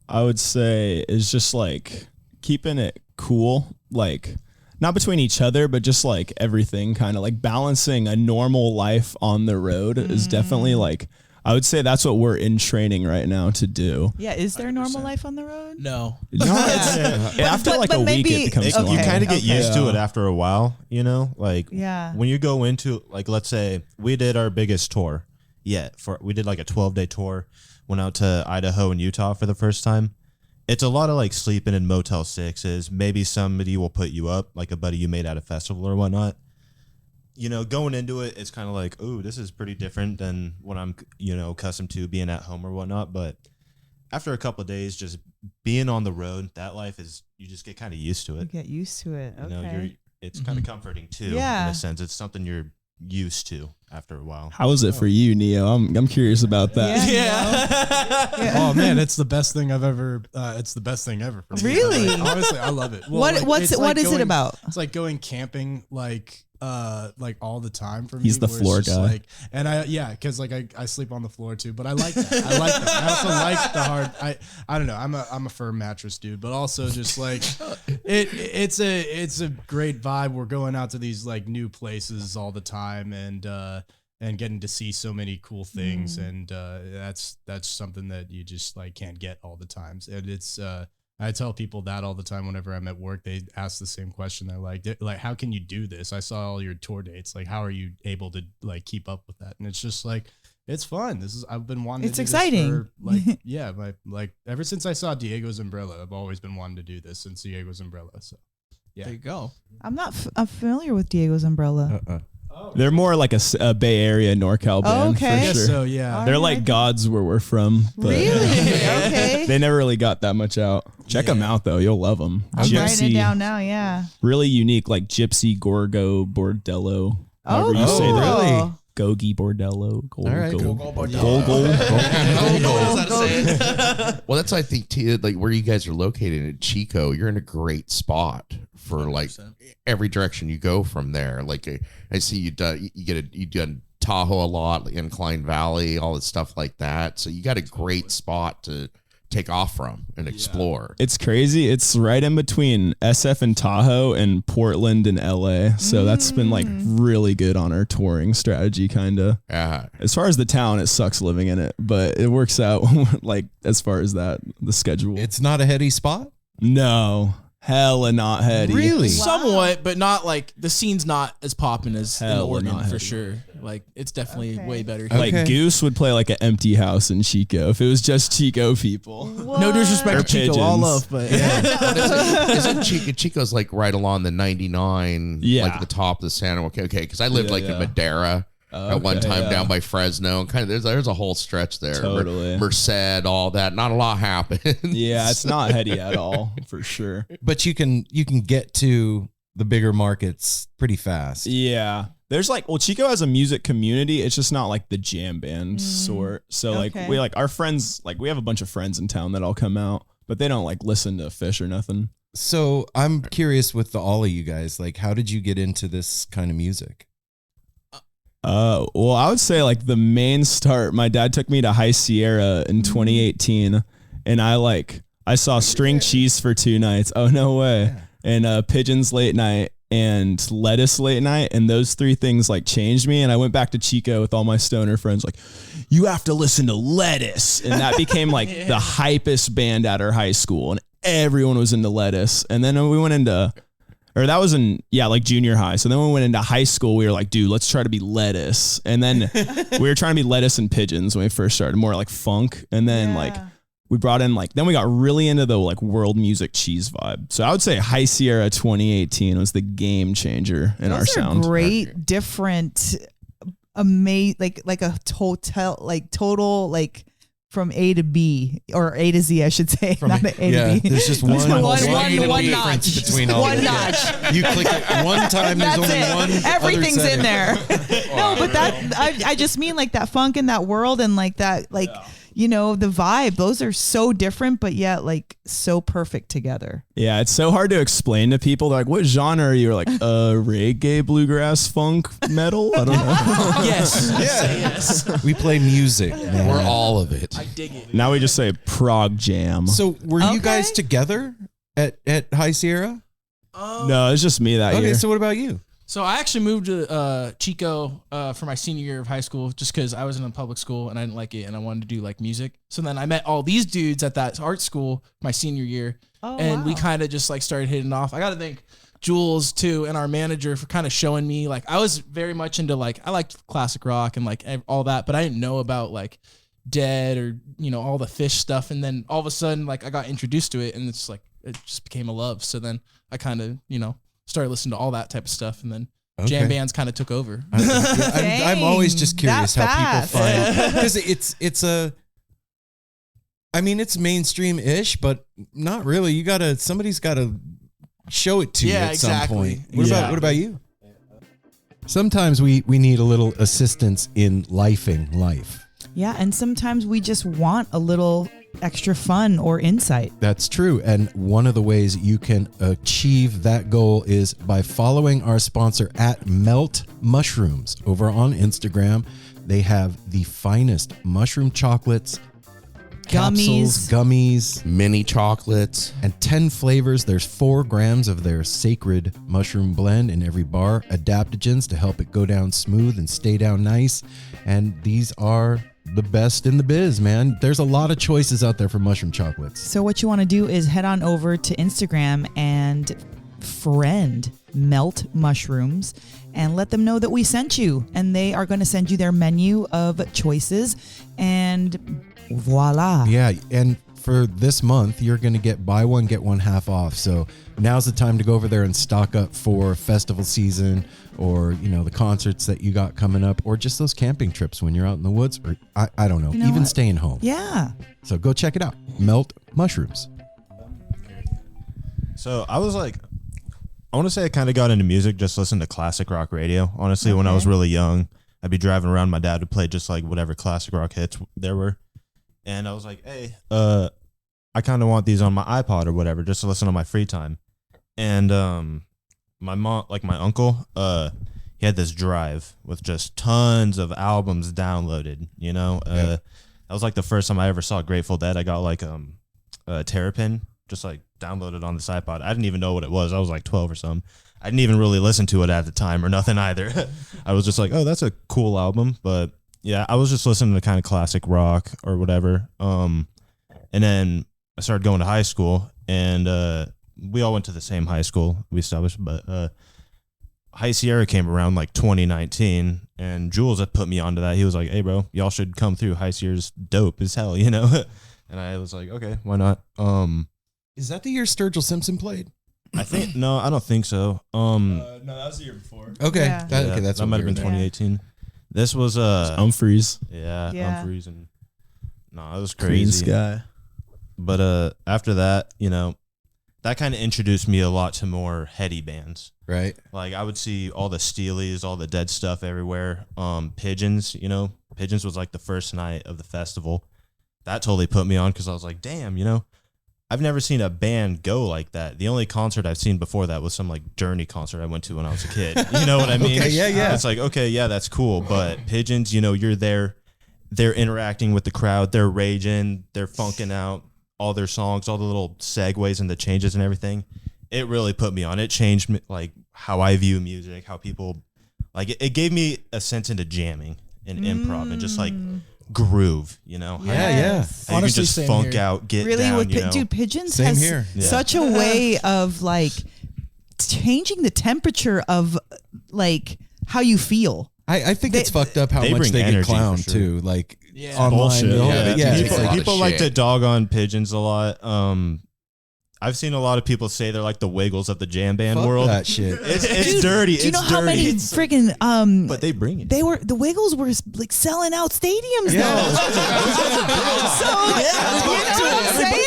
I would say, is just like keeping it cool, like not between each other, but just like everything, kind of like balancing a normal life on the road is definitely like, I would say that's what we're in training right now to do. Yeah, is there a normal life on the road? No. After like a week, it becomes normal. You kind of get used to it after a while, you know? Like when you go into, like, let's say we did our biggest tour yet. We did like a 12-day tour, went out to Idaho and Utah for the first time. It's a lot of like sleeping in Motel 6s. Maybe somebody will put you up, like a buddy you made at a festival or whatnot. You know, going into it, it's kind of like, oh, this is pretty different than what I'm, you know, accustomed to being at home or whatnot. But after a couple of days, just being on the road, that life is, you just get kind of used to it. You get used to it. Okay. You know, it's kind of comforting too. Yeah. In a sense, it's something you're used to after a while. How is it for you, Neo? I'm curious about that. Yeah. Oh man, it's the best thing I've ever. It's the best thing ever for me. Really? Like, honestly, I love it. Well, What is going, it about? It's like going camping, like all the time for me. He's the where it's floor just guy. like, and because like I sleep on the floor too, but I like that. I also like the hard. I don't know. I'm a firm mattress dude, but also just like it's a great vibe. We're going out to these like new places all the time and getting to see so many cool things, and that's something that you just like can't get all the times. And it's I tell people that all the time whenever I'm at work. They ask the same question. They're like, how can you do this? I saw all your tour dates. Like, how are you able to like keep up with that? And it's just like, it's fun. I've been wanting. It's to do exciting. This for, like, like ever since I saw Diego's Umbrella, I've always been wanting to do this since Diego's Umbrella. So, yeah, There you go. I'm not. I'm familiar with Diego's Umbrella. They're more like a Bay Area NorCal band Okay. for sure. So yeah. They're like gods where we're from. But Really? Okay. They never really got that much out. Check them out though. You'll love them. I'm writing it down now. Yeah. Really unique, like Gypsy, Gorgo, Bordello. Oh, however you say that. really? Gogi, Bordello. Gold, All right. gold. Well, that's I think too. Like where you guys are located in Chico, you're in a great spot for like every direction you go from there. Like I see you done Tahoe a lot, like Incline Valley, all the stuff like that. So you got a great spot to take off from and explore. It's crazy. It's right in between SF and Tahoe and Portland and LA. So that's been like really good on our touring strategy, kind of. Yeah. As far as the town, it sucks living in it, but it works out like as far as that, the schedule. It's not a heady spot? No. Hella not heady. Really? Somewhat, but not like the scene's not as popping as in Hella Oregon not for heavy. sure. Like it's definitely Okay. way better. Here. Like Okay. Goose would play like an empty house in Chico if it was just Chico people. No disrespect Or to Chico, all pigeons. love, but Isn't Chico? Chico's like right along the 99, Yeah. like the top of the Santa. Okay, because I lived Yeah, in Madera at one Okay, time yeah. down by Fresno. Kind of there's a whole stretch there. Totally. Merced, all that. Not a lot happened. Yeah, it's not heady at all, for sure. But you can get to the bigger markets pretty fast. Yeah. There's like, well, Chico has a music community. It's just not like the jam band sort. So like Okay. we like our friends, like we have a bunch of friends in town that all come out, but they don't like listen to Fish or nothing. So I'm curious with all of you guys, like how did you get into this kind of music? Well, I would say like the main start, my dad took me to High Sierra in 2018 and I saw String Cheese for 2 nights. Oh, no way. And Pigeons late night and Lettuce late night. And those 3 things like changed me. And I went back to Chico with all my stoner friends like, you have to listen to Lettuce. And that became like the hypest band at our high school. And everyone was into Lettuce. And then we went into... Or that was like junior high. So then when we went into high school, we were like, dude, let's try to be Lettuce. And then we were trying to be Lettuce and Pigeons when we first started, more like funk. And then like we brought in then we got really into the like world music cheese vibe. So I would say High Sierra 2018 was the game changer in our sound. Great, different, amazing, like a total from A to B or A to Z, I should say, not A to B. There's just one notch between all one of them. notch. You click it one time, there's That's only it. one. Everything's other in setting. there. No, but I just mean like that funk in that world and like that, like, you know, the vibe, those are so different, but yet like so perfect together. Yeah, it's so hard to explain to people. They're like, what genre are you? We're like, reggae, bluegrass, funk, metal? I don't know. yes, Yeah. yes, We play music, man. We're all of it. I dig it. Now we just say prog jam. So were you Okay. guys together at High Sierra? No, it's just me that Okay, year. so what about you? So I actually moved to Chico for my senior year of high school just because I was in a public school and I didn't like it and I wanted to do like music. So then I met all these dudes at that art school my senior year, and we kind of just like started hitting off. I got to thank Jules too and our manager for kind of showing me, like, I was very much into like, I liked classic rock and like all that, but I didn't know about like Dead or, you know, all the Fish stuff. And then all of a sudden, like, I got introduced to it and it's like, it just became a love. So then I kind of, you know, started listening to all that type of stuff, and then jam bands kind of took over. I'm always just curious that how fast. people find, because it's mainstream-ish, but not really. Somebody's gotta show it to you at some point. What about you? Sometimes we need a little assistance in lifing life. Yeah, and sometimes we just want a little extra fun or insight. That's true. And one of the ways you can achieve that goal is by following our sponsor at Melt Mushrooms over on Instagram. They have the finest mushroom chocolates, capsules, gummies, Mini chocolates. and 10 flavors. There's 4 grams of their sacred mushroom blend in every bar, adaptogens to help it go down smooth and stay down nice. And these are the best in the biz, man. There's a lot of choices out there for mushroom chocolates. So what you want to do is head on over to Instagram and friend Melt Mushrooms and let them know that we sent you, and they are going to send you their menu of choices, and voila. Yeah, and for this month, you're going to get buy one, get one half off. So now's the time to go over there and stock up for festival season, or, you know, the concerts that you got coming up, or just those camping trips when you're out in the woods, or I don't know, You know even what? staying home. Yeah. So go check it out. Melt Mushrooms. So I was like, I want to say I kind of got into music just listening to classic rock radio. Honestly, when I was really young, I'd be driving around. My dad would play just like whatever classic rock hits there were. And I was like, hey, I kind of want these on my iPod or whatever, just to listen on my free time. And my mom, like my uncle, he had this drive with just tons of albums downloaded, you know? That was like the first time I ever saw Grateful Dead. I got like a Terrapin, just like downloaded on this iPod. I didn't even know what it was. I was like 12 or something. I didn't even really listen to it at the time or nothing either. I was just like, oh, that's a cool album. But yeah, I was just listening to kind of classic rock or whatever. And then I started going to high school, and we all went to the same high school, we established, but High Sierra came around like 2019, and Jules had put me onto that. He was like, hey, bro, y'all should come through. High Sierra's dope as hell, you know? And I was like, okay, why not? Is that the year Sturgill Simpson played? I think, no, I don't think so. No, that was the year before. Okay. Yeah. Okay, that's that what might we have been were there. 2018. This was Humphreys. yeah, Yeah. Humphreys, and no, it was Green crazy. Sky. But after that, you know, that kind of introduced me a lot to more heady bands. Right. Like I would see all the Steelies, all the Dead stuff everywhere. Pigeons, you know, Pigeons was like the first night of the festival. That totally put me on because I was like, damn, you know, I've never seen a band go like that. The only concert I've seen before that was some like Journey concert I went to when I was a kid. You know what I mean? Okay, yeah. It's like, okay, yeah, that's cool. But Pigeons, you know, you're there, they're interacting with the crowd, they're raging, they're funking out all their songs, all the little segues and the changes and everything. It really put me on. It changed me, like how I view music, how people like it gave me a sense into jamming and improv and just like groove, you know? Yes. How you Honestly, can just same funk here. out, get Really, down, with you know? dude, Pigeons Same has here. Yeah. such a way of like changing the temperature of like how you feel. I think it's fucked up how they much bring they get energy for clowned sure. too. Like Yeah. online, Bullshit. the whole Yeah, bit. they Yeah, do it's a lot like, of People like to shit. dog on Pigeons a lot. I've seen a lot of people say they're like the Wiggles of the jam band fuck world. that shit. It's Dude, dirty. Do you know it's how dirty. many friggin' But they bring it. the Wiggles were like selling out stadiums Yeah. though. So you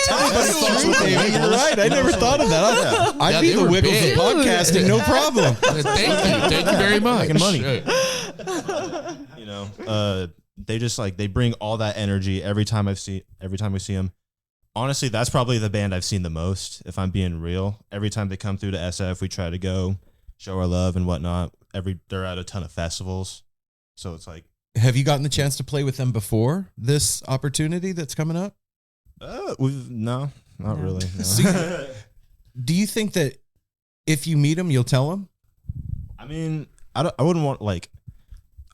know what I'm saying? You're right. I never thought of that. I'd Yeah, be they the were Wiggles big. of podcasting, no problem. Thank you very much. Making money. Shit. You know, they just like they bring all that energy every time we see them. Honestly, that's probably the band I've seen the most, if I'm being real. Every time they come through to SF, we try to go show our love and whatnot. They're at a ton of festivals. So it's like, Have you gotten the chance to play with them before this opportunity that's coming up? not really. No. See, do you think that if you meet them, you'll tell them? I mean, I wouldn't want like,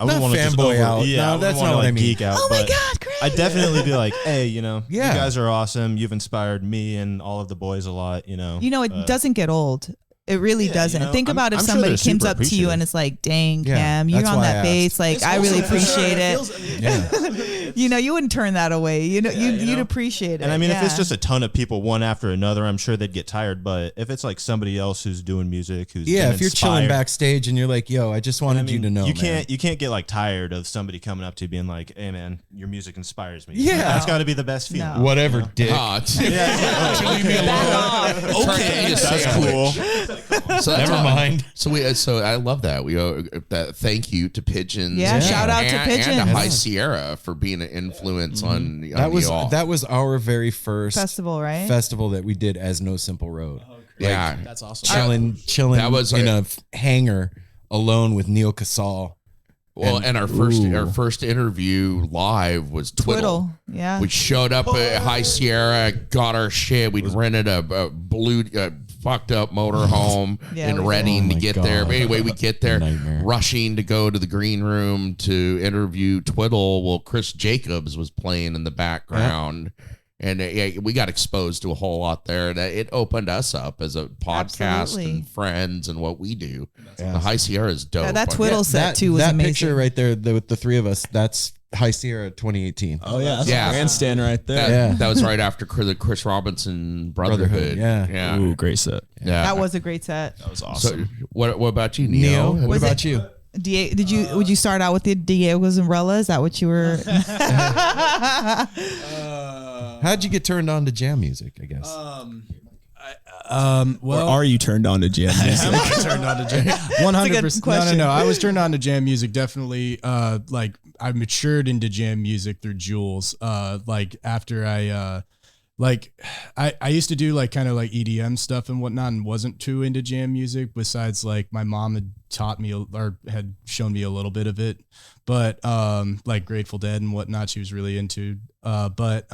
I Not wouldn't want to just fanboy out. Yeah, No, I wouldn't that's wanna, not what like, I mean. Geek out. Oh my but God, great. I'd definitely be like, hey, you know, Yeah. you guys are awesome. You've inspired me and all of the boys a lot. You know, You know, it doesn't get old. It really yeah, doesn't. you know, Think about if I'm sure somebody they're comes super up to you appreciative. and it's like, dang, Yeah, Cam, you're that's on why I that asked. bass. Like, I really appreciate it. Yeah. You know, you wouldn't turn that away. You know, you you'd know? appreciate it. And I mean, if it's Yeah. just a ton of people one after another, I'm sure they'd get tired. But if it's like somebody else who's doing music, who's Yeah, been if you're chilling inspired- backstage and you're like, yo, I just wanted I mean, you to know. you man. can't get like tired of somebody coming up to you being like, hey man, your music inspires me. Yeah. That's got to be the best feeling. No. Whatever, dick. Ah, leave me alone. Okay, That's cool. So Never mind. So I love that. We owe that thank you to Pigeons. Yeah, shout out to and Pigeons. to High Sierra for being an influence on That was our very first Festival, right? Festival that we did as No Simple Road. yeah. That's awesome. Chilling That was in a hangar alone with Neil Casal. Well, and our first interview live was Twiddle. Yeah. We showed up at High Sierra, got our shit. We'd rented a blue fucked up motorhome Yeah, in we Reading did. to get Oh my there. God. But anyway, we get there, Nightmare. rushing to go to the green room to interview Twiddle. Well, Chris Jacobs was playing in the background. And yeah, we got exposed to a whole lot there. And it opened us up as a podcast Absolutely. and friends and what we do. The High Sierra is dope. That Twiddle set too was that amazing. picture right there with the three of us, that's High Sierra 2018. Oh yeah, that's Yeah. a grandstand right there. That was right after the Chris Robinson Brotherhood. Yeah. Ooh, great set. Yeah. That was a great set. That was So awesome. what about you, Neo? What Was about it- you? Would you start out with the Diego's umbrella? Is that what you were? How'd you get turned on to jam music, I guess? Or Well, are you turned on to jam music? I turned on to jam. 100%. No. I was turned on to jam music. Definitely. Like I matured into jam music through Jules. Like after I used to do like kind of like EDM stuff and whatnot, and wasn't too into jam music. Besides, like my mom had taught me or had shown me a little bit of it, but like Grateful Dead and whatnot, she was really into. But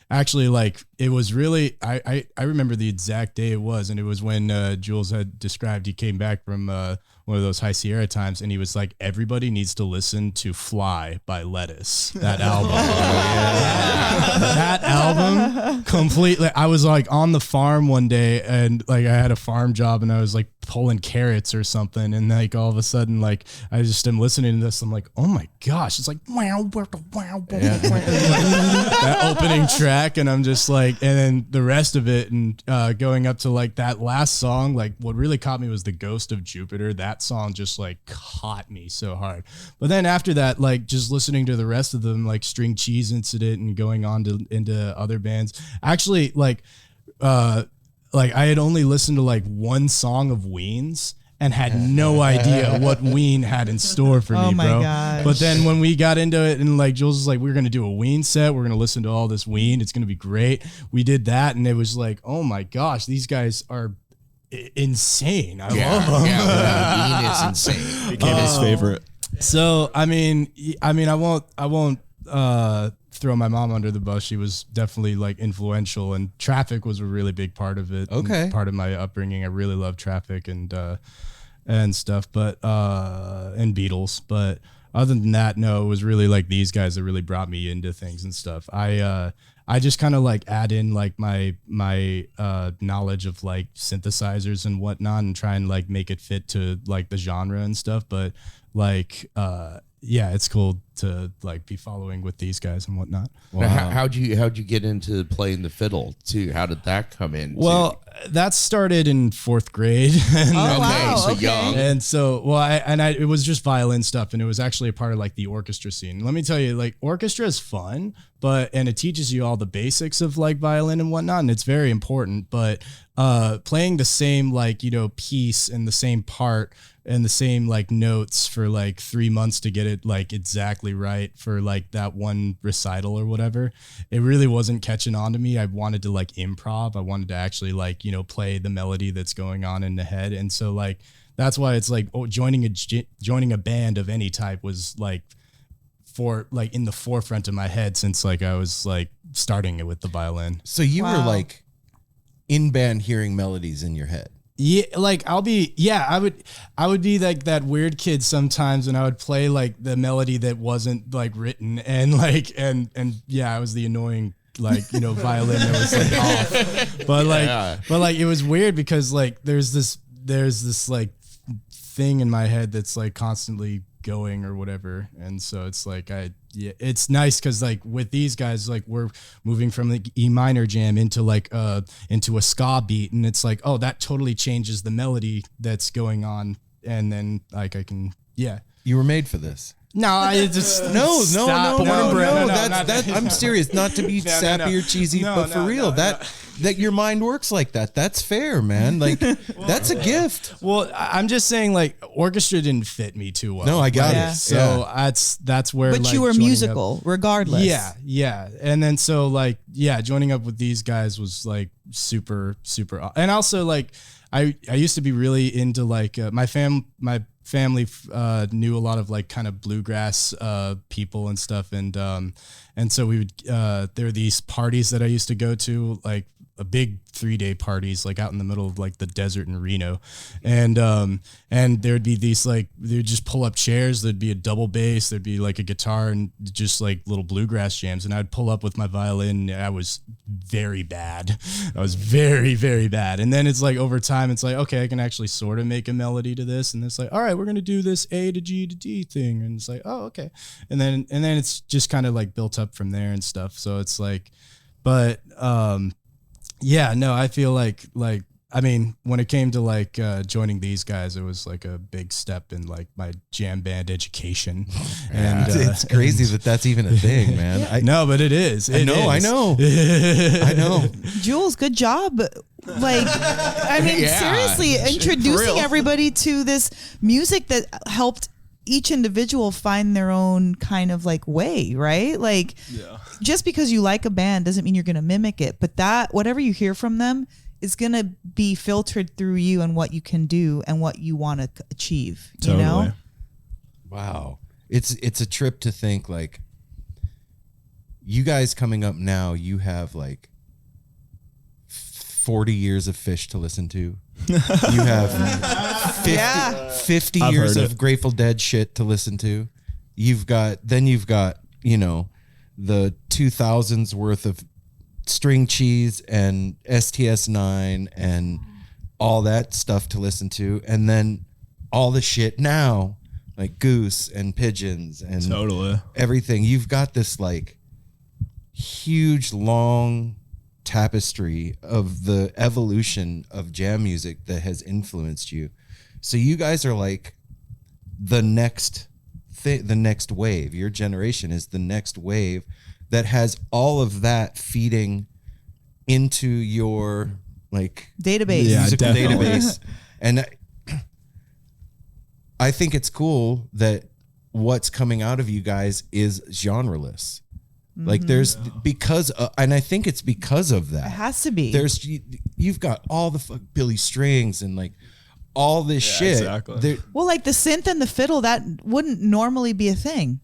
actually, like it was really I remember the exact day it was, and it was when Jules had described he came back from one of those High Sierra times, and he was like, everybody needs to listen to Fly by Lettuce, that album. That album completely. I was like on the farm one day, and like I had a farm job, and I was like pulling carrots or something, and like all of a sudden, like I just am listening to this, I'm like, oh my gosh, it's like wow, that opening track, and I'm just like, and then the rest of it, and going up to like that last song, like what really caught me was The Ghost of Jupiter. That song just like caught me so hard. But then after that, like just listening to the rest of them, like String Cheese Incident and going on to into other bands, actually like I had only listened to like one song of Ween's and had no idea what Ween had in store for me, my bro. gosh. But then when we got into it, and like Jules was like, we're gonna do a Ween set, we're gonna listen to all this Ween, it's gonna be great. We did that, and it was like, oh my gosh, these guys are insane. I love them. Yeah, Ween is insane. Became his favorite. So I mean, I won't throw my mom under the bus. She was definitely like influential, and Traffic was a really big part of it. Okay. And part of my upbringing. I really love Traffic and stuff, but and Beatles. But other than that, no, it was really like these guys that really brought me into things and stuff. I just kind of like add in like my knowledge of like synthesizers and whatnot, and try and like make it fit to like the genre and stuff. But like yeah, it's cool to like be following with these guys and whatnot. Now, how'd you get into playing the fiddle too? How did that come in? Well, that started in 4th grade. And Oh, wow, so okay. young. And so, well, it was just violin stuff, and it was actually a part of like the orchestra scene. Let me tell you, like orchestra is fun, and it teaches you all the basics of like violin and whatnot, and it's very important. But playing the same like piece and the same part and the same like notes for like 3 months to get it like exactly right for like that one recital or whatever, it really wasn't catching on to me. I wanted to like improv. I wanted to actually like play the melody that's going on in the head, and so like that's why it's like joining a band of any type was like in the forefront of my head since like I was like starting it with the violin. So you were Wow. like in band hearing melodies in your head. Yeah, like I would be like that weird kid sometimes, and I would play like the melody that wasn't like written, and like and yeah, I was the annoying like violin that was like off, but like it was weird because like there's this like thing in my head that's like constantly going or whatever, and so it's like it's nice because like with these guys, like we're moving from the E minor jam into like into a ska beat, and it's like, oh, that totally changes the melody that's going on, and then like I can You were made for this. no, I just No, stop. that's I'm serious. Not to be sappy or cheesy, but for real, that your mind works like that. That's fair, man. Like that's a gift. Well, I'm just saying, like, orchestra didn't fit me too well. No, I got Yeah. it. So that's where. But like, you were joining musical, regardless. Yeah, and then so like joining up with these guys was like super, and also like I used to be really into like my family knew a lot of like kind of bluegrass people and stuff, and so we would there were these parties that I used to go to like a big 3-day parties like out in the middle of like the desert in Reno, and there'd be these like they'd just pull up chairs. There'd be a double bass. There'd be like a guitar and just like little bluegrass jams. And I'd pull up with my violin. I was very bad. I was very, very bad. And then it's like over time, it's like, okay, I can actually sort of make a melody to this. And it's like, all right, we're gonna do this A to G to D thing. And it's like, oh, okay. And then it's just kind of like built up from there and stuff. So it's like, but yeah, no, I feel like I mean, when it came to like joining these guys, it was like a big step in like my jam band education. And it's crazy that that's even a thing, man. No, but it is. I know. Jules, good job. Like, I mean, seriously, introducing everybody to this music that helped each individual find their own kind of like way, right? Like, just because you like a band doesn't mean you're going to mimic it, but that whatever you hear from them is going to be filtered through you and what you can do and what you want to achieve. Totally. You know? Wow. It's a trip to think like you guys coming up now, you have like 40 years of Fish to listen to. You have 50 years of Grateful Dead shit to listen to. You've got, you know, the 2000s worth of String Cheese and STS9 and all that stuff to listen to. And then all the shit now, like Goose and Pigeons and everything. You've got this like huge, long tapestry of the evolution of jam music that has influenced you. So you guys are like the next the next wave. Your generation is the next wave that has all of that feeding into your like database, musical database. And I think it's cool that what's coming out of you guys is genreless. Like there's because and I think it's because of that. It has to be. You've got all the Billy Strings and like all this shit. Exactly. Well, like the synth and the fiddle, that wouldn't normally be a thing.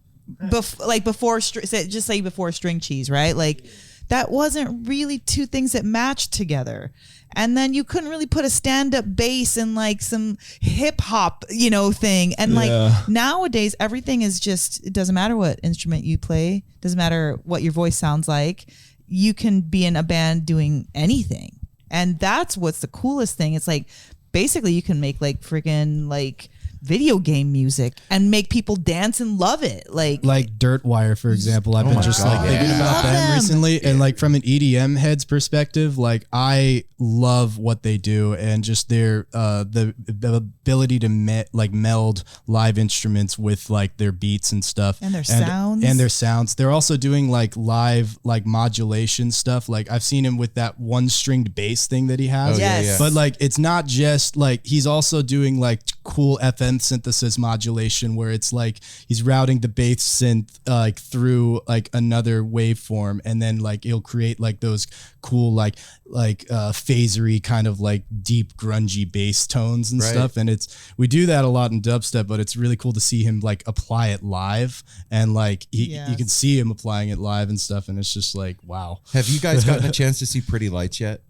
Before String Cheese, right? Like that wasn't really two things that matched together. And then you couldn't really put a stand-up bass in like some hip hop, you know, thing. And like nowadays, everything is just, it doesn't matter what instrument you play, doesn't matter what your voice sounds like. You can be in a band doing anything. And that's what's the coolest thing. It's like, basically you can make like freaking like video game music and make people dance and love it. Like Dirtwire, for example. I've been just thinking about them recently. And like from an EDM head's perspective, like I love what they do and just their the ability to meld live instruments with like their beats and stuff and their sounds. They're also doing like live like modulation stuff. Like I've seen him with that one stringed bass thing that he has. But like it's not just like, he's also doing like cool FM synthesis modulation where it's like he's routing the bass synth like through like another waveform, and then like he'll create like those cool like phasery kind of like deep grungy bass tones and stuff. And we do that a lot in dubstep, but it's really cool to see him like apply it live, and like you can see him applying it live and stuff, and it's just like, wow. Have you guys gotten a chance to see Pretty Lights yet?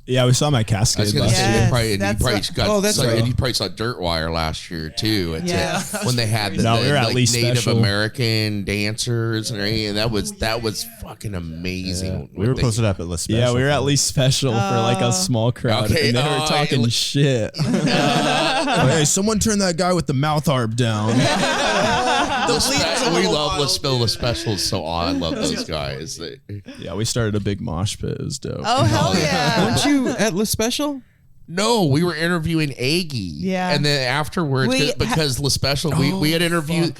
Yeah, we saw my Cascade last year. You probably saw Dirtwire last year too. When they had the we were at least Native special. American dancers and everything, and that was fucking amazing. We were posted up at Le Special. Yeah, we were at least special for like a small crowd. Okay, and they were talking shit. Hey, someone turn that guy with the mouth harp down. We love Le Specials, so I love those guys. Yeah, we started a big mosh pit. It was dope. Oh, hell yeah. Weren't you at Le Special? No, we were interviewing Aggie. Yeah. And then afterwards, because Le Special, we had interviewed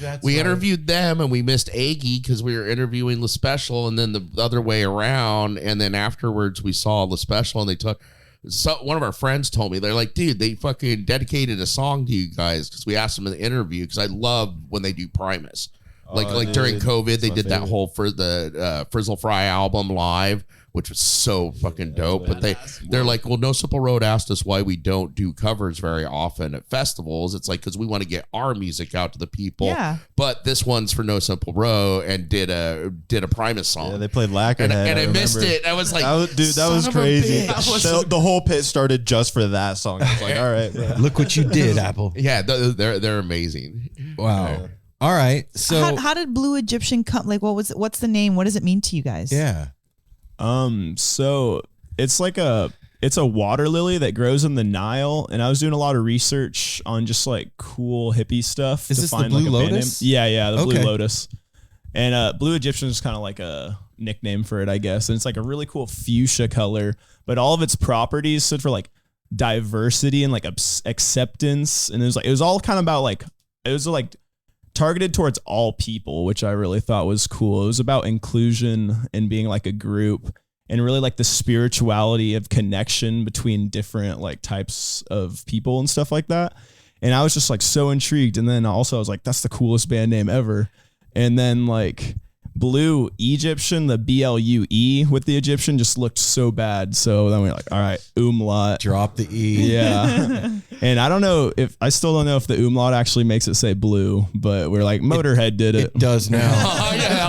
them, and we missed Aggie because we were interviewing Le Special, and then the other way around. And then afterwards, we saw Le Special, and they took. So one of our friends told me, they're like, dude, they fucking dedicated a song to you guys because we asked them in the interview, because I love when they do Primus. Like during COVID, they did that whole for the Frizzle Fry album live which was so fucking dope. But they're like, well, No Simple Road asked us why we don't do covers very often at festivals. It's like, because we want to get our music out to the people. Yeah. But this one's for No Simple Road and did a Primus song. Yeah, they played Lacquerhead. And I missed it. I was like, that was crazy. The whole pit started just for that song. I was like, all right, yeah. Look what you did, Apple. Yeah, they're amazing. Wow. All right. So how did Blü Egyptian come? Like, what's the name? What does it mean to you guys? yeah. So it's like it's a water lily that grows in the Nile, and I was doing a lot of research on just like cool hippie stuff. Is to this the find Blue like a band Lotus? name. Yeah, the Okay. Blue Lotus. And Blü Egyptian is kind of like a nickname for it, I guess. And it's like a really cool fuchsia color, but all of its properties stood for like diversity and like acceptance. And it was all kind of about like, it was like targeted towards all people, which I really thought was cool. It was about inclusion and being like a group, and really like the spirituality of connection between different like types of people and stuff like that. And I was just like so intrigued. And then also I was like, that's the coolest band name ever. And then like Blü Egyptian, the BLUE with the Egyptian just looked so bad. So then we were like, all right, umlaut. Drop the E. Yeah. And I still don't know if the umlaut actually makes it say blue, but we're like, Motorhead did it. It does now. Oh, yeah.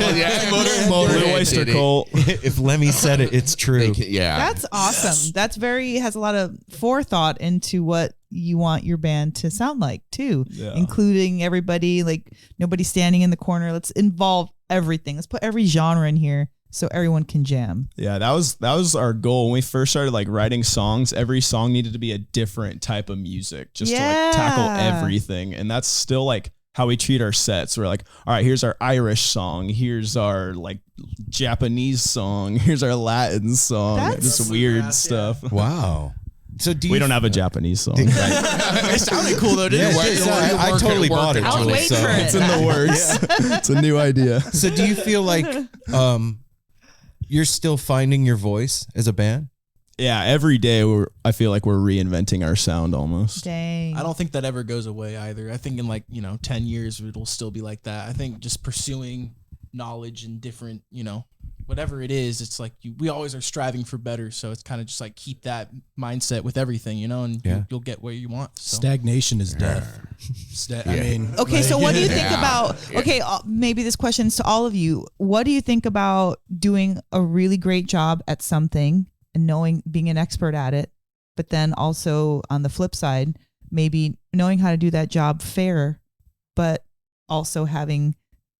Blue Oyster Cult. If Lemmy said it, it's true. Yeah. That's awesome. That's has a lot of forethought into what you want your band to sound like too, including everybody, like nobody standing in the corner. Let's involve everything. Let's put every genre in here so everyone can jam. Yeah, that was our goal when we first started like writing songs. Every song needed to be a different type of music just to like tackle everything, and that's still like how we treat our sets. We're like, all right, here's our Irish song, here's our like Japanese song, here's our Latin song. That's just weird stuff. Wow. So we don't have a Japanese song. It sounded cool though, didn't it? I totally bought it. I'll Jules, wait for it. It's in the works. It's a new idea. So do you feel like you're still finding your voice as a band? Yeah, every day I feel like we're reinventing our sound almost. Dang. I don't think that ever goes away either. I think in like, 10 years it'll still be like that. I think just pursuing knowledge and different, whatever it is, it's like we always are striving for better. So it's kind of just like keep that mindset with everything, and you'll get where you want. So. Stagnation is death. I mean, Okay, so what do you think Yeah. about, maybe this question's to all of you. What do you think about doing a really great job at something and being an expert at it, but then also on the flip side, maybe knowing how to do that job fair, but also having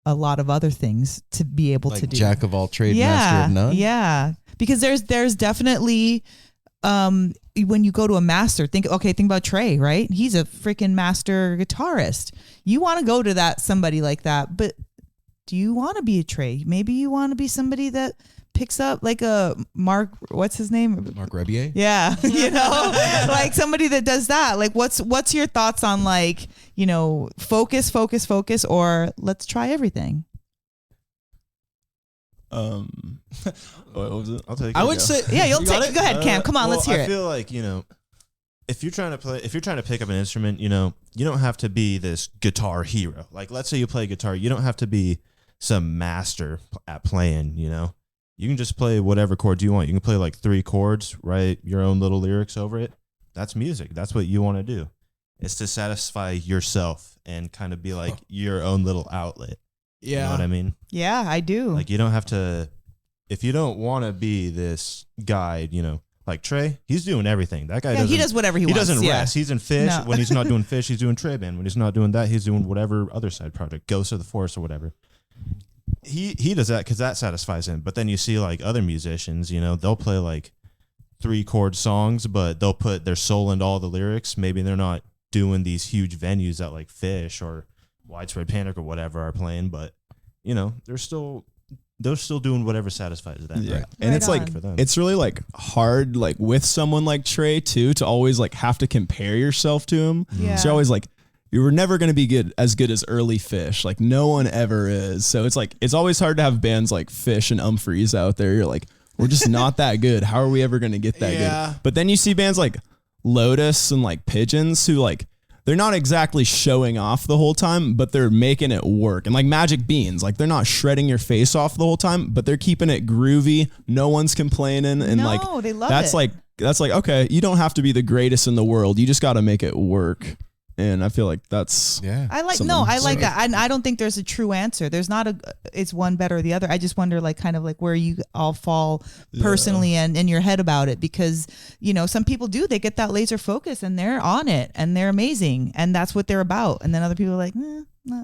a lot of other things to be able to do. Jack of all trades, master of none? Yeah. Because there's definitely when you go to a master, think about Trey, right? He's a freaking master guitarist. You want to go to somebody like that, but do you want to be a Trey? Maybe you want to be somebody that picks up like a Mark, what's his name? Mark Rebier? Yeah. Like somebody that does that. Like what's your thoughts on like, focus, or let's try everything? What was it? I'll take it. I would say, Yeah, you'll you got take it? Go ahead, Cam. Come on, let's hear I it. feel like, if you're trying to pick up an instrument, you don't have to be this guitar hero. Like, let's say you play guitar, you don't have to be some master at playing, You can just play whatever chords you want. You can play like 3 chords, write your own little lyrics over it. That's music. That's what you want to do. It's to satisfy yourself and kind of be like your own little outlet. Yeah. You know what I mean? Yeah, I do. Like, you don't have to, if you don't want to be this guy, like Trey, he's doing everything. That guy he does whatever he wants. He doesn't yeah. rest. He's in Fish. No. When he's not doing Fish, he's doing Trey Band. When he's not doing that, he's doing whatever other side project, Ghost of the Forest or whatever. He does that because that satisfies him. But then you see like other musicians, they'll play like 3 chord songs, but they'll put their soul into all the lyrics. Maybe they're not doing these huge venues that like Fish or Widespread Panic or whatever are playing, but they're still doing whatever satisfies them. Yeah. Right? And it's Right like, on. For them. it's really like hard, like with someone like Trey too, to always like have to compare yourself to him. Yeah. So you're always like, you were never going to be as good as early Fish. Like no one ever is. So it's like, it's always hard to have bands like Fish and Umphreys out there. You're like, we're just not that good. How are we ever going to get that Yeah. good? But then you see bands like Lotus and like Pigeons who like, they're not exactly showing off the whole time, but they're making it work. And like Magic Beans, like they're not shredding your face off the whole time, but they're keeping it groovy. No one's complaining. And like, they love that's it. that's like, okay, you don't have to be the greatest in the world. You just got to make it work. And I feel like that's I like that. I don't think there's a true answer. There's not it's one better or the other. I just wonder like kind of like where you all fall personally and in your head about it, because you know some people they get that laser focus and they're on it and they're amazing and that's what they're about, and then other people are like nah.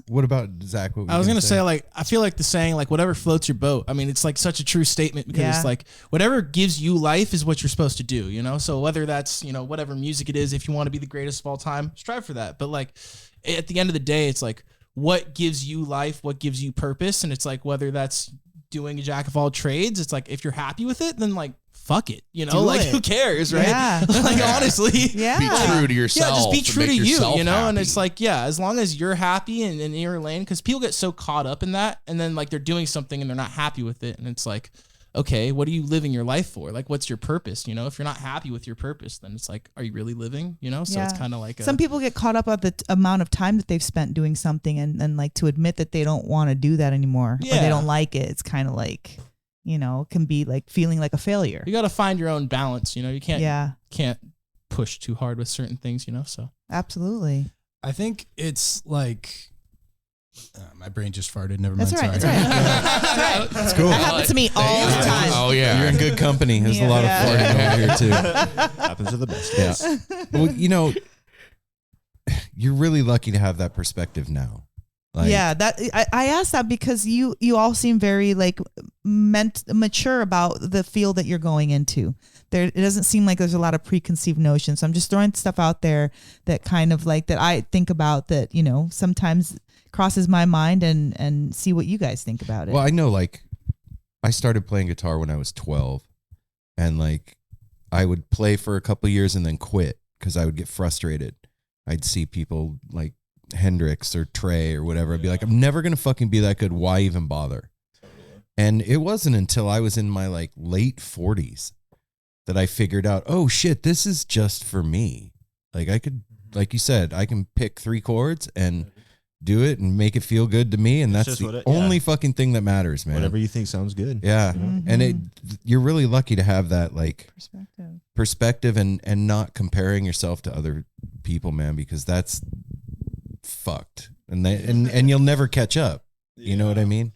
What about Zach? I was gonna say like I feel like the saying like whatever floats your boat. I mean it's like such a true statement because it's like whatever gives you life is what you're supposed to do, you know. So whether that's whatever music it is, if you want to be the greatest of all time, strive for that. But like at the end of the day, it's like what gives you life, what gives you purpose, and it's like whether that's doing a jack of all trades. It's like if you're happy with it, then like fuck it, who cares, right? Yeah. Like honestly, Be true to yourself. Yeah, just be true to you, happy. And it's like, as long as you're happy and in your lane, because people get so caught up in that, and then like they're doing something and they're not happy with it, and it's like, okay, what are you living your life for? Like, what's your purpose? If you're not happy with your purpose, then it's like, are you really living? So it's kind of like some people get caught up at the amount of time that they've spent doing something, and like to admit that they don't want to do that anymore, or they don't like it. It's kind of like, can be like feeling like a failure. You got to find your own balance. You can't push too hard with certain things. So absolutely. I think it's like. My brain just farted. Never mind. That's right. Sorry. That's right. That's cool. That happens to me all the time. Oh yeah, you're in good company. There's a lot of farting over here too. Happens to the best. Yeah. Well, you're really lucky to have that perspective now. Like, that I asked that because you all seem very like mature about the field that you're going into. It doesn't seem like there's a lot of preconceived notions. So I'm just throwing stuff out there that kind of like that I think about that sometimes crosses my mind, and see what you guys think about it. Well, I know like I started playing guitar when I was 12, and like I would play for a couple of years and then quit because I would get frustrated. I'd see people like Hendrix or Trey or whatever. I'd be like, I'm never gonna fucking be that good. Why even bother? And it wasn't until I was in my like late 40s that I figured out, oh shit, this is just for me. Like I could, like you said, I can pick 3 chords and do it and make it feel good to me, and that's the only fucking thing that matters, man. Whatever you think sounds good. Yeah. Mm-hmm. And you're really lucky to have that like perspective and not comparing yourself to other people, man, because that's fucked. And you'll never catch up. You know what I mean?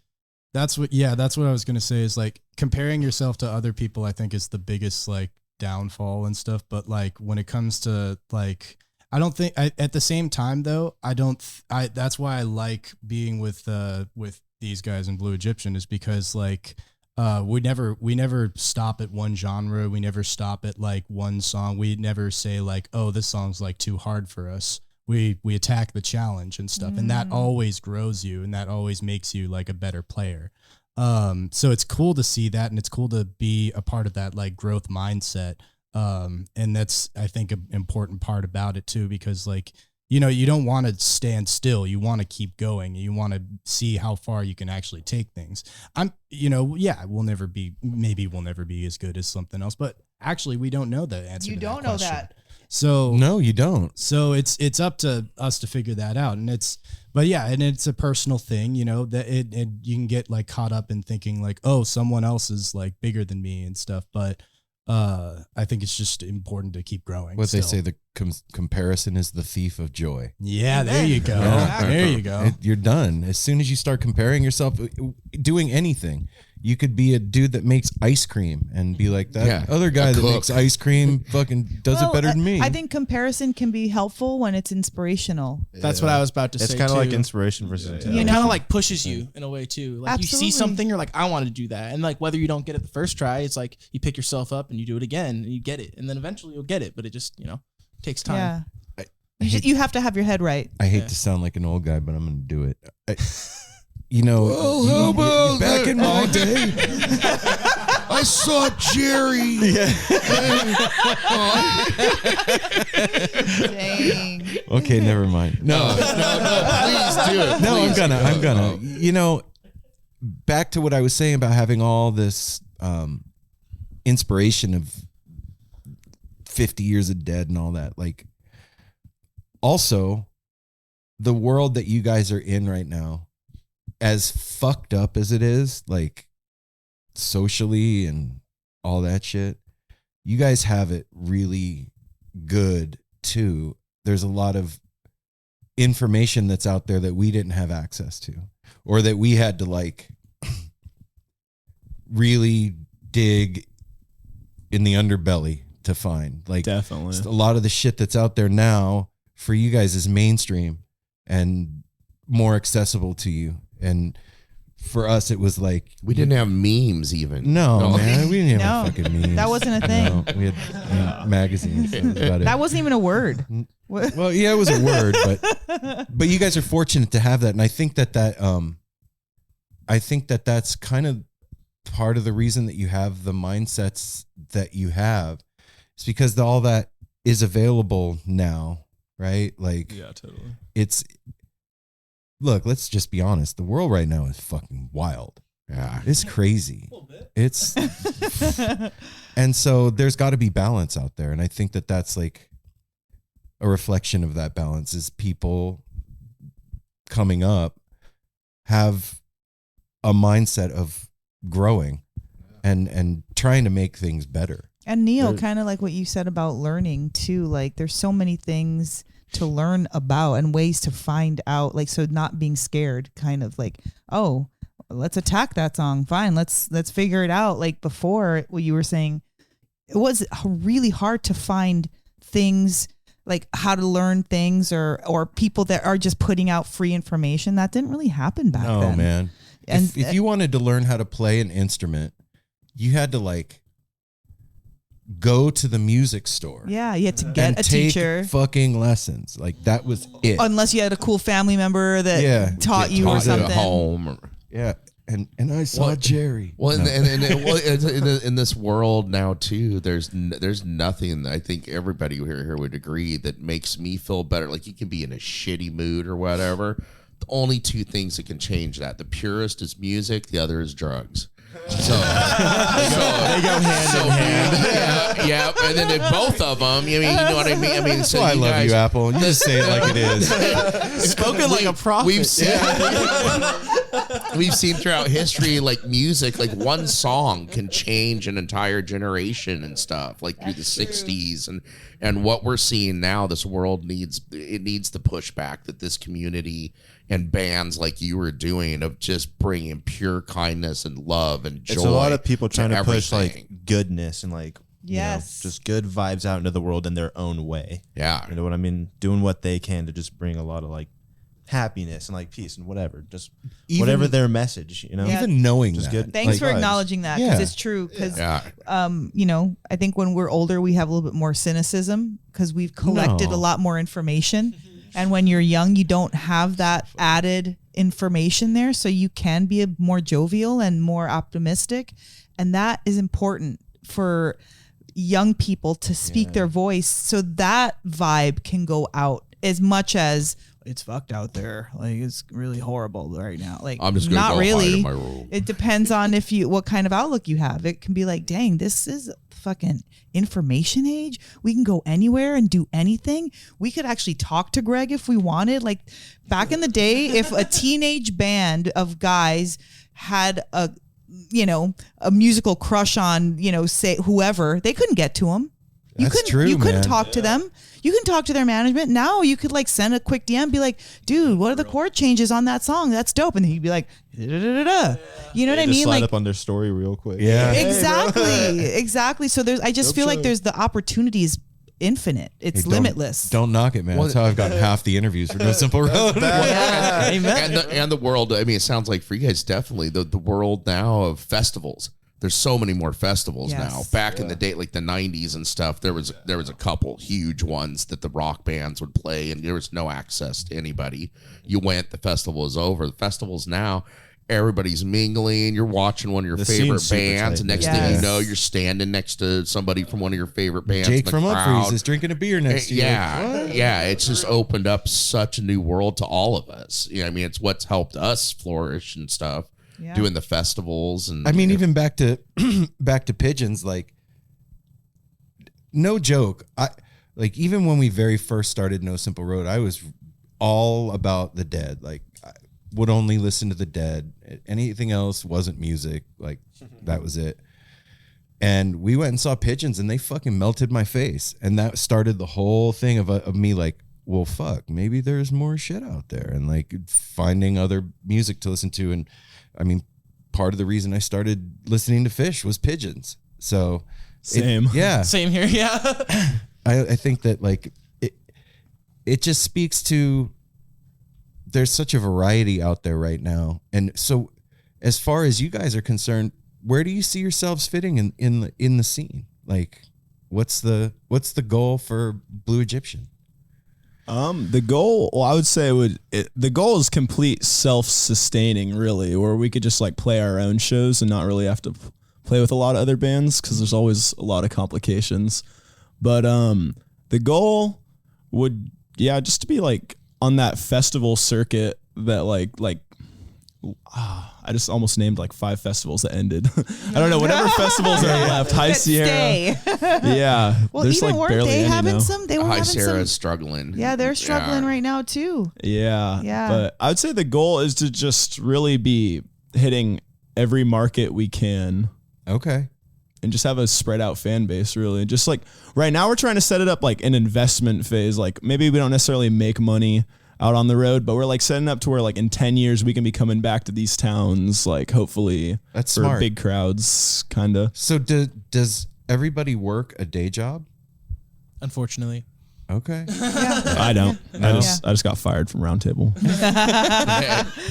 That's what I was gonna say is like comparing yourself to other people, I think is the biggest like downfall and stuff. But like when it comes to like, I don't think at the same time though, that's why I like being with these guys in Blü Egyptian, is because like we never stop at one genre. We never stop at like one song. We never say like, oh, this song's like too hard for us. We attack the challenge and stuff. And that always grows you, and that always makes you like a better player. So it's cool to see that, and it's cool to be a part of that like growth mindset. And that's, I think, an important part about it too, because like, you don't want to stand still. You want to keep going. You want to see how far you can actually take things. We'll never be as good as something else, but actually we don't know the answer. You to don't that know question. that. So no, you don't. So it's up to us to figure that out. And it's a personal thing, that you can get like caught up in thinking like, oh, someone else is like bigger than me and stuff. But I think it's just important to keep growing. What they say, the comparison is the thief of joy. Yeah, there you go. Yeah. There you go. You're done. As soon as you start comparing yourself, doing anything, you could be a dude that makes ice cream and be like, that other guy that makes ice cream fucking does it better than me. I think comparison can be helpful when it's inspirational. That's what I was about to say. It's kind of like inspiration versus it kind of like pushes you in a way too. Like Absolutely. you see something, you're like, I want to do that. And like whether you don't get it the first try, it's like you pick yourself up and you do it again and you get it. And then eventually you'll get it, but it just, takes time. Yeah. You have to have your head right. I hate to sound like an old guy, but I'm going to do it. Back in my day, I saw Jerry. Dang. Okay, never mind. No, please do it. No, Please I'm gonna. Back to what I was saying about having all this inspiration of 50 Years of Dead and all that. Like, also, the world that you guys are in right now, as fucked up as it is, like socially and all that shit, you guys have it really good too. There's a lot of information that's out there that we didn't have access to, or that we had to like really dig in the underbelly to find. Like, Definitely. a lot of the shit that's out there now for you guys is mainstream and more accessible to you. And for us, it was like We didn't have memes even. no, man, we didn't have No, fucking memes. that wasn't a thing. No, we had magazines. That was about it. That wasn't even a word. Well, yeah, it was a word, but you guys are fortunate to have that, and I think that that's kind of part of the reason that you have the mindsets that you have. It's because all that is available now, right? Like, Yeah, totally. Look, let's just be honest. The world right now is fucking wild. Yeah. It's crazy. It's and so there's got to be balance out there, and I think that that's like a reflection of that balance is people coming up have a mindset of growing and trying to make things better. And Neil, kind of like what you said about learning too, like there's so many things to learn about and ways to find out, like, so not being scared, kind of like, oh, let's attack that song. Fine. Let's figure it out. Like before, what you were saying, it was really hard to find things like how to learn things or people that are just putting out free information. That didn't really happen back then. Oh man. And if you wanted to learn how to play an instrument, you had to like go to the music store. yeah, you had to get and a take teacher. fucking lessons. Like that was it. Unless you had a cool family member that taught you or Taught you at something. home. Yeah. And I saw Jerry. Well, No. in this world now too, there's nothing that I think everybody here would agree that makes me feel better. Like you can be in a shitty mood or whatever. The only two things that can change that: the purest is music, the other is drugs. So they go hand in hand. Yeah, and then both of them. You know what I mean? I mean, so I love guys, you, Apple. You just say it like it is. Spoken like a prophet. We've seen throughout history, like music, like one song can change an entire generation and stuff, like through the 60s. And what we're seeing now, this world needs the pushback that this community and bands like you are doing of just bringing pure kindness and love and joy. It's a lot of people trying to push everything. like goodness and like Yes. just good vibes out into the world in their own way. Yeah. You know what I mean? Doing what they can to just bring a lot of like happiness and like peace and whatever. Just whatever their message, you know? Yeah. Even knowing Just that. good. Thanks like, for vibes. acknowledging that because Yeah. it's true. Because, Yeah. I think when we're older, we have a little bit more cynicism because we've collected No. a lot more information. And when you're young, you don't have that added information there. So you can be more jovial and more optimistic. And that is important for young people to speak their voice so that vibe can go out as much as it's fucked out there. Like it's really horrible right now. Like I'm just gonna not go really. hide in my room. It depends on what kind of outlook you have. It can be like, dang, this is fucking information age. We can go anywhere and do anything. We could actually talk to Greg if we wanted. Like back in the day, if a teenage band of guys had a musical crush on, say whoever, they couldn't get to him. That's true, You couldn't man. talk to them. You can talk to their management. Now you could like send a quick DM, be like, dude, what are the chord changes on that song? That's dope. And he'd be like, da-da-da-da-da. You know what I Just mean? slide Like up on their story real quick. Yeah. exactly. So I just feel like there's the opportunities infinite. It's Hey, limitless. Don't knock it, man. That's how I've gotten half the interviews for No Simple Road. And the world, I mean, it sounds like for you guys, definitely the world now of festivals. There's so many more festivals Yes. now. Back in the day, like the 90s and stuff, there was a couple huge ones that the rock bands would play, and there was no access to anybody. You went, the festival is over. The festivals now, everybody's mingling. You're watching one of your The favorite scene's super bands, tight. and next Yes. thing you know, you're standing next to somebody from one of your favorite bands. Jake in the from crowd. Upfreeze is drinking a beer next to you. Yeah, it's just opened up such a new world to all of us. You know, I mean, it's what's helped us flourish and stuff. Yeah. Doing the festivals and I mean, even back to pigeons, like no joke. like even when we very first started No Simple Road, I was all about the Dead. Like I would only listen to the Dead. Anything else wasn't music. Like that was it. And we went and saw Pigeons, and they fucking melted my face. And that started the whole thing of me like, well, fuck, maybe there's more shit out there, and like finding other music to listen to. And I mean, part of the reason I started listening to Fish was Pigeons. So Same. Same here. Yeah. I think that like it just speaks to there's such a variety out there right now. And so as far as you guys are concerned, where do you see yourselves fitting in the scene? Like what's the goal for Blü Egyptian? The goal, well, I would say the goal is complete self-sustaining, really, where we could just like play our own shows and not really have to play with a lot of other bands, because there's always a lot of complications. But the goal would, just to be like on that festival circuit that I just almost named like 5 festivals that ended. I don't know, whatever festivals are left. High Sierra. Yeah. Well, there's even like weren't barely they any having now. some? They were High having Sierra some. is struggling. Yeah, they're struggling right now too. Yeah. Yeah. But I would say the goal is to just really be hitting every market we can. Okay. And just have a spread out fan base, really. Just like right now we're trying to set it up like an investment phase. Like maybe we don't necessarily make money out on the road, but we're like setting up to where like in 10 years we can be coming back to these towns, like hopefully That's for smart. big crowds, kind of. So does everybody work a day job? Unfortunately. Okay. I don't. I just got fired from Roundtable.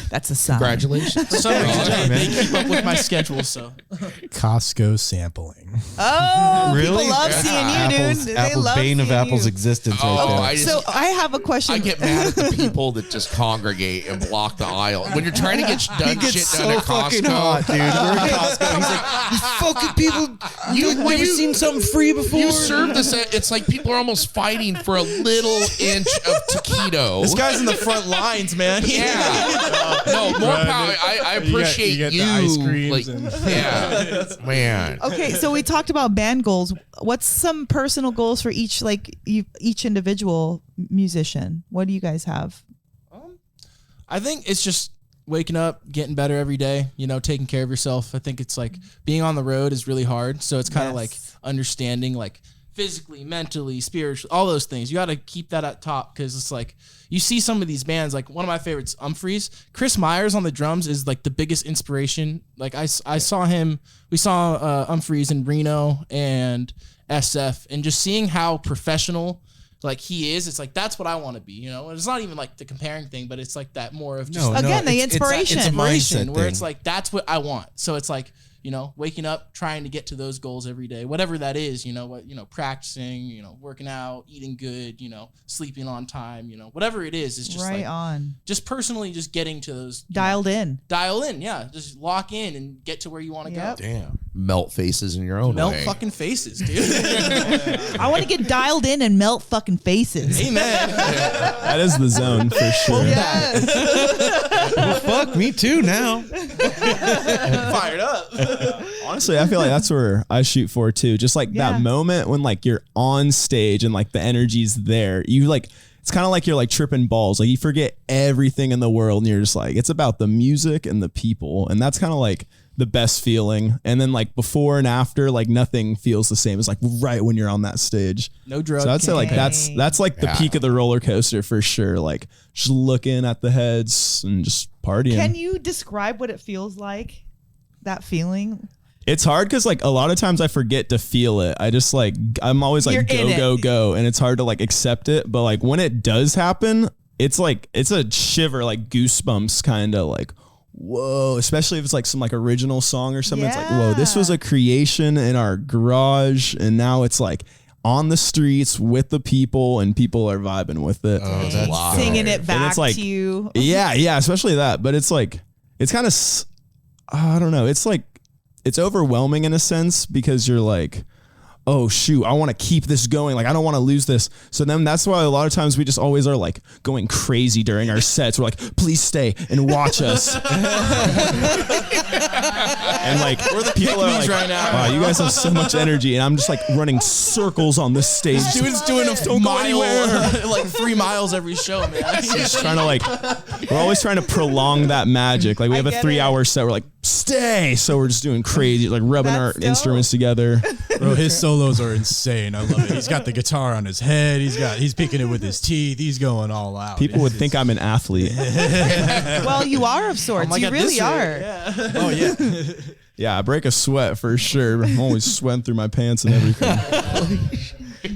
That's a sign. Congratulations. For some reason, they keep up with my schedule, so. Costco sampling. Oh, Really? people love seeing you, Apple's, dude. They Apple's love bane of seeing Apple's you. existence Oh, right there. So I have a question. I get mad at the people that just congregate and block the aisle. When you're trying to get done shit done at fucking Costco. hot, dude. We're at Costco. He's like, you fucking people, you never seen something free before? You serve this, it's like people are almost fighting for a little inch of taquito. This guy's in the front lines, man. Yeah. No, more power. I appreciate you. Get you. the ice creams like, and- yeah. Man. Okay, so we talked about band goals. What's some personal goals for each each individual musician? What do you guys have? I think it's just waking up, getting better every day, taking care of yourself. I think it's like being on the road is really hard. So it's kind of like understanding like physically, mentally, spiritually, all those things. You got to keep that at top, because it's like you see some of these bands, like one of my favorites, Humphreys. Chris Myers on the drums is like the biggest inspiration. Like I saw him, we saw Humphreys in Reno and SF, and just seeing how professional like he is, it's like that's what I want to be, And it's not even like the comparing thing, but it's like that more of just Again, the inspiration. It's a mindset where thing. it's like that's what I want. So it's like, waking up, trying to get to those goals every day, whatever that is, practicing, working out, eating good, sleeping on time, whatever it is just right like on. just personally just getting to those Dialed in. dial in, yeah, just lock in and get to where you want to Yep. go. Damn. Melt faces in your own Melt way. fucking faces, dude. I want to get dialed in and melt fucking faces. Amen. That is the zone for sure. Yes. Well, fuck, me too now. Fired up. Honestly, I feel like that's where I shoot for too. Just like that moment when like you're on stage and like the energy's there. You like, it's kind of like you're like tripping balls. Like you forget everything in the world and you're just like, it's about the music and the people. And that's kind of like the best feeling. And then like before and after, like nothing feels the same as like right when you're on that stage. No drugs. So I'd say like that's like the peak of the roller coaster for sure. Like just looking at the heads and just partying. Can you describe what it feels like? That feeling? It's hard because like a lot of times I forget to feel it. I just like, I'm always like, You're in go, it. go. And it's hard to like accept it. But like when it does happen, it's like, it's a shiver, like goosebumps kind of like, whoa, especially if it's like some like original song or something. It's like, whoa, this was a creation in our garage. And now it's like on the streets with the people and people are vibing with it. Oh, that's wow. Singing it back it's like, to you. Yeah, especially that. But it's like, it's kind of, I don't know. It's like, it's overwhelming in a sense because you're like, oh shoot, I want to keep this going. Like I don't want to lose this. So then that's why a lot of times we just always are like going crazy during our sets. We're like, please stay and watch us. And like people are like, right now. wow, you guys have so much energy. And I'm just like running circles on the stage. Dude's doing a mile, like 3 miles every show, man. Just trying to like, we're always trying to prolong that magic. Like we have a 3-hour set. We're like, stay. So we're just doing crazy, like rubbing our instruments together. Bro, his solos are insane. I love it. He's got the guitar on his head. He's picking it with his teeth. He's going all out. People would think I'm an athlete. Well, you are of sorts. like You at really this are. rate, yeah. Oh yeah. Yeah, I break a sweat for sure. I'm always sweating through my pants and everything.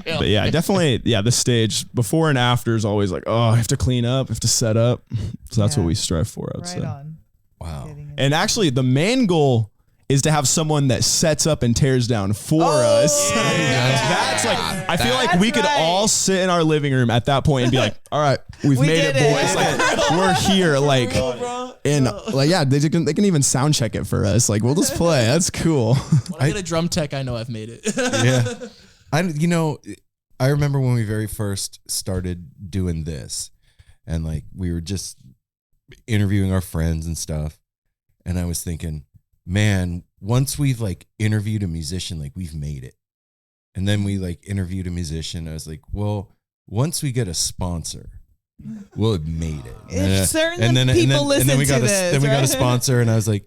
But yeah, definitely, the stage before and after is always like, oh, I have to clean up, I have to set up. So that's what we strive for, I would say. on. Wow. And actually, the main goal is to have someone that sets up and tears down for us. That's like, I feel like we could all sit in our living room at that point and be like, all right, we've We made did it, it. boys. Like, we're here. Like, and like, yeah, they can even sound check it for us. Like, we'll just play. That's cool. When I get a drum tech, I know I've made it. Yeah. I remember when we very first started doing this, and like we were just interviewing our friends and stuff, and I was thinking, man, once we've like interviewed a musician, like we've made it. And then we like interviewed a musician. I was like, well, once we get a sponsor, we'll have made it. If certain people listen we got to this, then we got a right? sponsor, and I was like,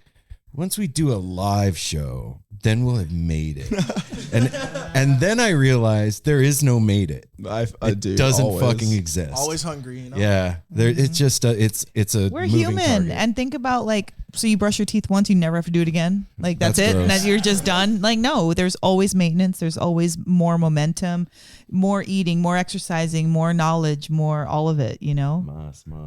once we do a live show, then we'll have made it. and then I realized there is no made it. It doesn't always. fucking exist. Always hungry, you know? Yeah, there. It's just it's a. We're moving human. target. And think about like, so you brush your teeth once, you never have to do it again. Like that's That's it. And gross. then you're just done. Like, no, there's always maintenance. There's always more momentum, more eating, more exercising, more knowledge, more all of it, you know?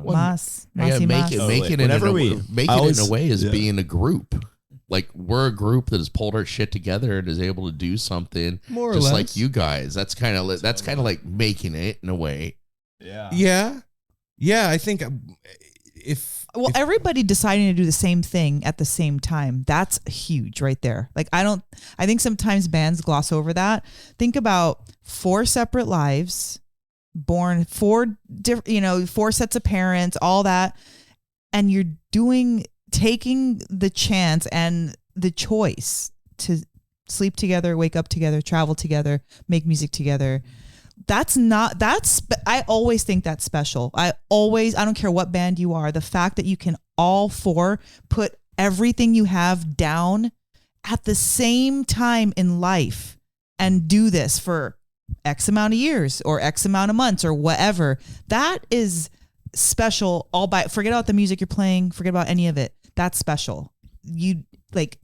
Mas. Yeah, make it Whenever in a way is being a group. Like we're a group that has pulled our shit together and is able to do something More or just less. like you guys. That's kind of like making it in a way. Yeah. Yeah. I think Well, everybody deciding to do the same thing at the same time. That's huge right there. Like, I think sometimes bands gloss over that. Think about 4 separate lives, born 4 different, 4 sets of parents, all that. And you're taking the chance and the choice to sleep together, wake up together, travel together, make music together. I always think that's special. I don't care what band you are, the fact that you can all 4 put everything you have down at the same time in life and do this for X amount of years or X amount of months or whatever. That is special. Forget about the music you're playing, forget about any of it. That's special.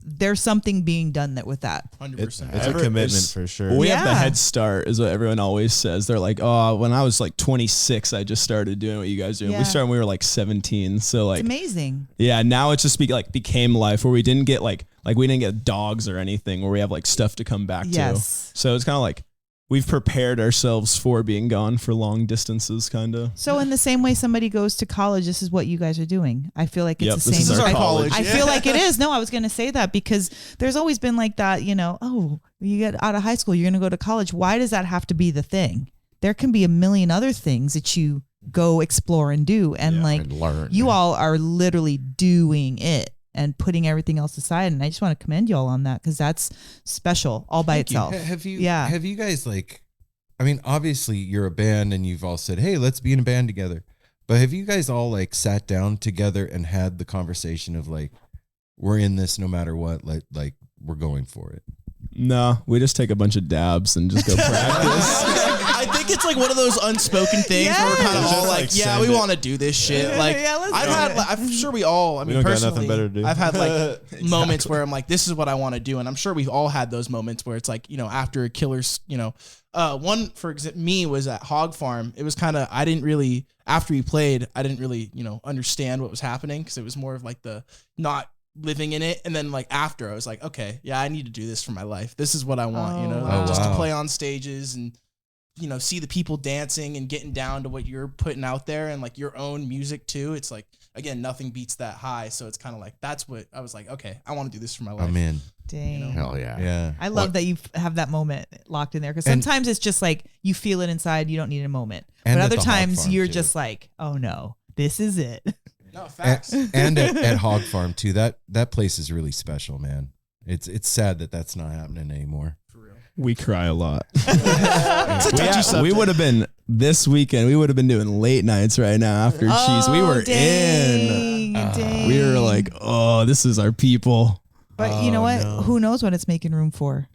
There's something being done with that. 100%. It's a commitment for sure. We have the Yeah. head start, is what everyone always says. They're like, oh, when I was like 26, I just started doing what you guys do. Yeah. We started when we were like 17. So like, It's amazing. yeah, now it's just became life where we didn't get like we didn't get dogs or anything where we have like stuff to come back Yes. to. So it's kind of like we've prepared ourselves for being gone for long distances, kind of. So in the same way somebody goes to college, this is what you guys are doing. I feel like it's Yep, the this same. is our college. I feel like it is. No, I was going to say that because there's always been like that, oh, you get out of high school, you're going to go to college. Why does that have to be the thing? There can be a million other things that you go explore and do. And And learn. you all are literally doing it and putting everything else aside. And I just want to commend you all on that because that's special all by itself. Have you Yeah. have you guys obviously you're a band and you've all said, hey, let's be in a band together. But have you guys all like sat down together and had the conversation of like, we're in this no matter what, like we're going for it? No, we just take a bunch of dabs and just go practice. I think it's like one of those unspoken things where we're kind of Yes. all Just, like, like, yeah, send we it. want to do this shit. Like, Yeah, let's I've do had, it. I'm sure we all, I mean, don't got personally, nothing better to do. I've had like moments where I'm like, this is what I want to do. And I'm sure we've all had those moments where it's like, after a killer's, one, for example, me was at Hog Farm. It was kind of, after we played, I didn't really, understand what was happening because it was more of like the not living in it. And then like after I was like, okay, yeah, I need to do this for my life. This is what I want, Oh, wow. just to Wow. play on stages and see the people dancing and getting down to what you're putting out there and like your own music too. It's like, again, nothing beats that high. So it's kind of like, that's what I was like, okay, I want to do this for my life. I'm in. Dang. Hell yeah. Yeah. I love that you have that moment locked in there because sometimes it's just like you feel it inside. You don't need a moment. And but at other the Hog times Farm, you're too. just like, oh no, this is it. No, facts. And at Hog Farm too. That place is really special, man. It's sad that that's not happening anymore. We cry a lot. touchy we would have been this weekend. We would have been doing late nights right now after cheese. We were in. Dang. We were like, oh, this is our people. But you know what? Who knows what it's making room for?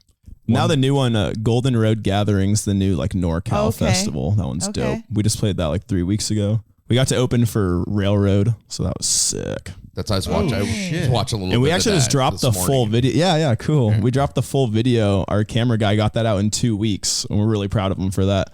Now the new one, Golden Road Gatherings, the new like NorCal Okay. festival. That one's Okay. dope. We just played that like 3 weeks ago. We got to open for Railroad, so that was sick. That's I was watching. I was watching a little. And we bit actually of just that dropped the this full morning. video. Yeah, cool. We dropped the full video. Our camera guy got that out in 2 weeks, and we're really proud of him for that.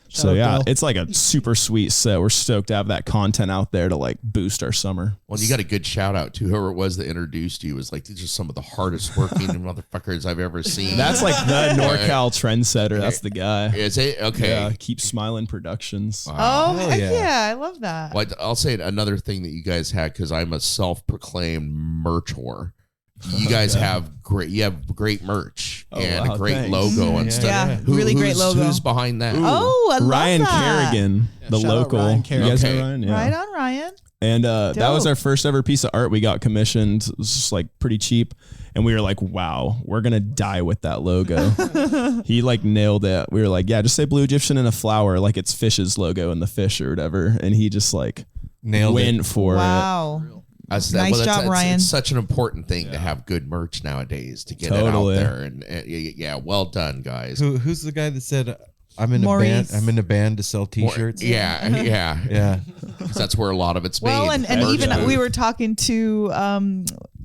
So out, yeah, Bill. it's like a super sweet set. We're stoked to have that content out there to like boost our summer. Well, you got a good shout out to whoever it was that introduced you. It was like, these are some of the hardest working motherfuckers I've ever seen. That's like the NorCal trendsetter. That's the guy. Is it? Okay. Yeah, Keep Smiling Productions. Oh, hell heck yeah. yeah. I love that. Well, I'll say another thing that you guys had, because I'm a self-proclaimed merch whore. You guys have great merch and wow, a great thanks. logo and stuff. Yeah, really great logo. Who's behind that? Oh, I love Ryan that. Kerrigan, the shout out local. Ryan You Kerrigan. guys Okay. know Ryan? Yeah. Right on, Ryan. And that was Dope. our first ever piece of art we got commissioned. It was just like pretty cheap. And we were like, wow, we're going to die with that logo. He like nailed it. We were like, yeah, just say Blü Egyptian and a flower, like it's Fish's logo and the fish or whatever. And he just like Nailed it. went for it. Wow. Nice job, Ryan. It's such an important thing to have good merch nowadays to get Totally. it out there. And yeah, well done, guys. Who's the guy that said I'm in Maurice. a band? I'm in a band to sell T-shirts. Yeah. Yeah. 'Cause that's where a lot of it's Well, made. and Merch even booth. we were talking to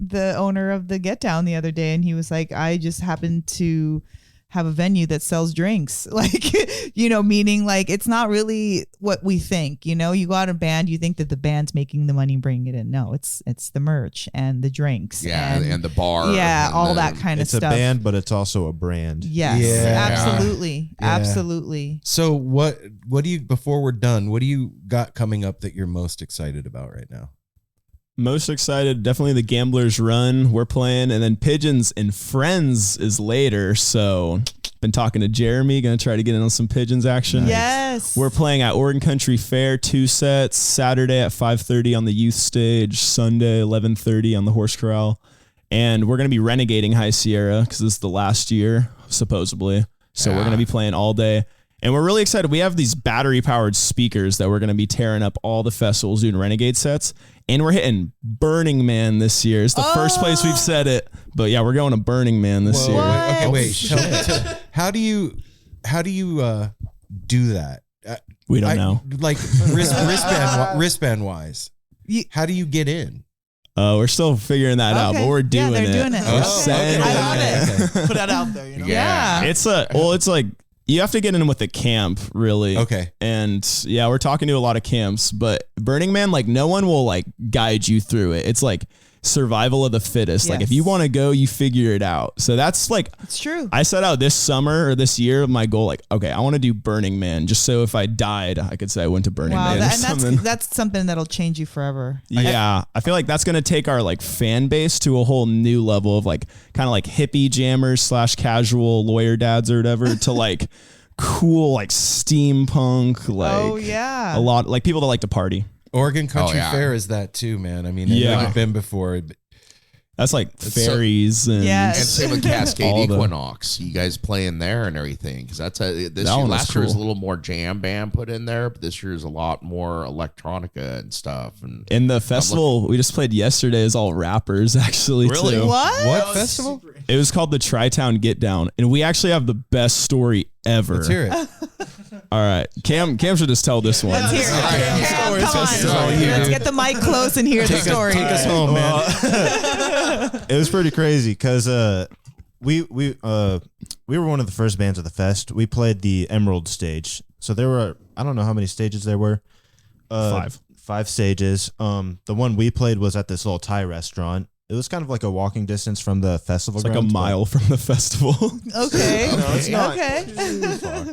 the owner of the Get Down the other day, and he was like, I just happened to have a venue that sells drinks. Like, meaning like it's not really what we think. You go out a band, you think that the band's making the money bringing it in. No, it's the merch and the drinks. Yeah, and the bar. Yeah, and all the- that kind of It's a stuff. band, but it's also a brand. Yes, Yeah. absolutely. Yeah. Absolutely. So what do you, before we're done, what do you got coming up that you're most excited about right now? Most excited, definitely the Gamblers Run we're playing, and then Pigeons and Friends is later. So been talking to Jeremy, gonna try to get in on some Pigeons action. Yes. We're playing at Oregon Country Fair, 2 sets, Saturday at 5:30 on the youth stage, Sunday 11:30 on the Horse Corral, and we're gonna be renegading High Sierra because this is the last year supposedly. So we're gonna be playing all day. And we're really excited. We have these battery-powered speakers that we're going to be tearing up all the festivals doing Renegade sets. And we're hitting Burning Man this year. It's the first place we've said it. But yeah, we're going to Burning Man this year. Okay, wait. How do you do that? We don't know. Like wristband wise. How do you get in? We're still figuring that out, but we're doing they're it. doing it. We're Oh, sending I love it. Put that out there, Yeah. It's like you have to get in with the camp, really. Okay. And yeah, we're talking to a lot of camps, but Burning Man, like no one will like guide you through it. It's like survival of the fittest. Like if you want to go, you figure it out. So that's like, It's true. I set out this summer or this year, my goal, like, okay, I want to do Burning Man just so if I died, I could say I went to Burning Wow, Man or something. that's something that'll change you forever. Yeah, I feel like that's going to take our like fan base to a whole new level of like kind of like hippie jammers / casual lawyer dads or whatever to like cool like steampunk, like Oh yeah. a lot like people that like to party. Oregon Country yeah. Fair is that too, man. I mean, Yeah. I've never been before. But That's like so- fairies and Yes. And same with Cascade All the- Equinox. You guys playing there and everything because that's this That year. one was Last year was a cool. little more jam band put in there, but this year is a lot more electronica and stuff. And in the festival we just played yesterday is all rappers actually. Really? Too. What? festival? It was called the Tri-Town Get Down, and we actually have the best story ever. Let's hear it. All right, Cam should just tell this one. Let's hear it. Cam, come all on. you, Let's dude. get the mic close and hear the story. Take us home, man. It was pretty crazy because we were one of the first bands of the fest. We played the Emerald stage, so there were I don't know how many stages there were. 5 stages. The one we played was at this little Thai restaurant. It was kind of like a walking distance from the festival. It's like a grounds, but- mile from the festival. Okay. No, it's not. Okay. too far.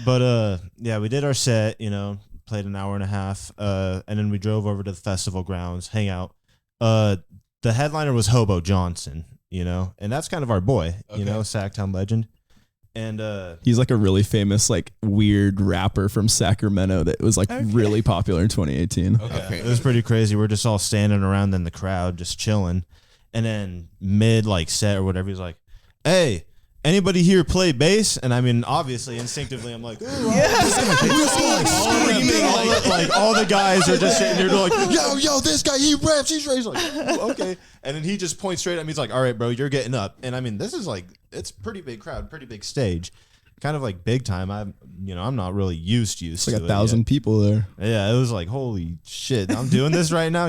But yeah, we did our set, played an hour and a half, and then we drove over to the festival grounds, hang out. The headliner was Hobo Johnson, and that's kind of our boy, Sacktown legend. And he's like a really famous, like weird rapper from Sacramento that was like really popular in 2018. Okay. It was pretty crazy. We're just all standing around in the crowd, just chilling. And then mid like set or whatever, he's like, "Hey, anybody here play bass?" And I mean, obviously, instinctively, I'm like, all the guys are just sitting there like, yo, this guy, he raps, he's like, okay. And then he just points straight at me. He's like, "All right, bro, you're getting up." And I mean, this is like, it's pretty big crowd, pretty big stage, kind of like big time. I'm not really used to like 1,000 people there. Yeah, it was like, holy shit, I'm doing this right now.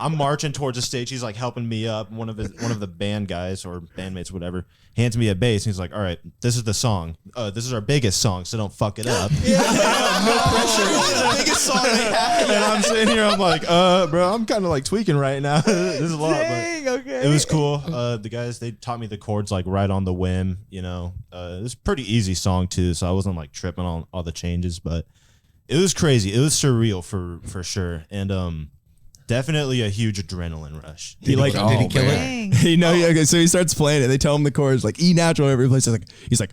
I'm marching towards the stage. He's like helping me up. One of the band guys or bandmates, whatever, hands me a bass. And he's like, "All right, this is the song. This is our biggest song, so don't fuck it up." No pressure. The biggest song they have. And I'm sitting here, I'm like, bro, I'm kind of like tweaking right now. This is a lot, but it was cool. The guys, they taught me the chords like right on the whim. It was a pretty easy song too, so I wasn't like tripping on all the changes, but it was crazy. It was surreal for sure, and definitely a huge adrenaline rush. Did he kill it? Okay, so he starts playing it. They tell him the chords like E natural every place. He's like,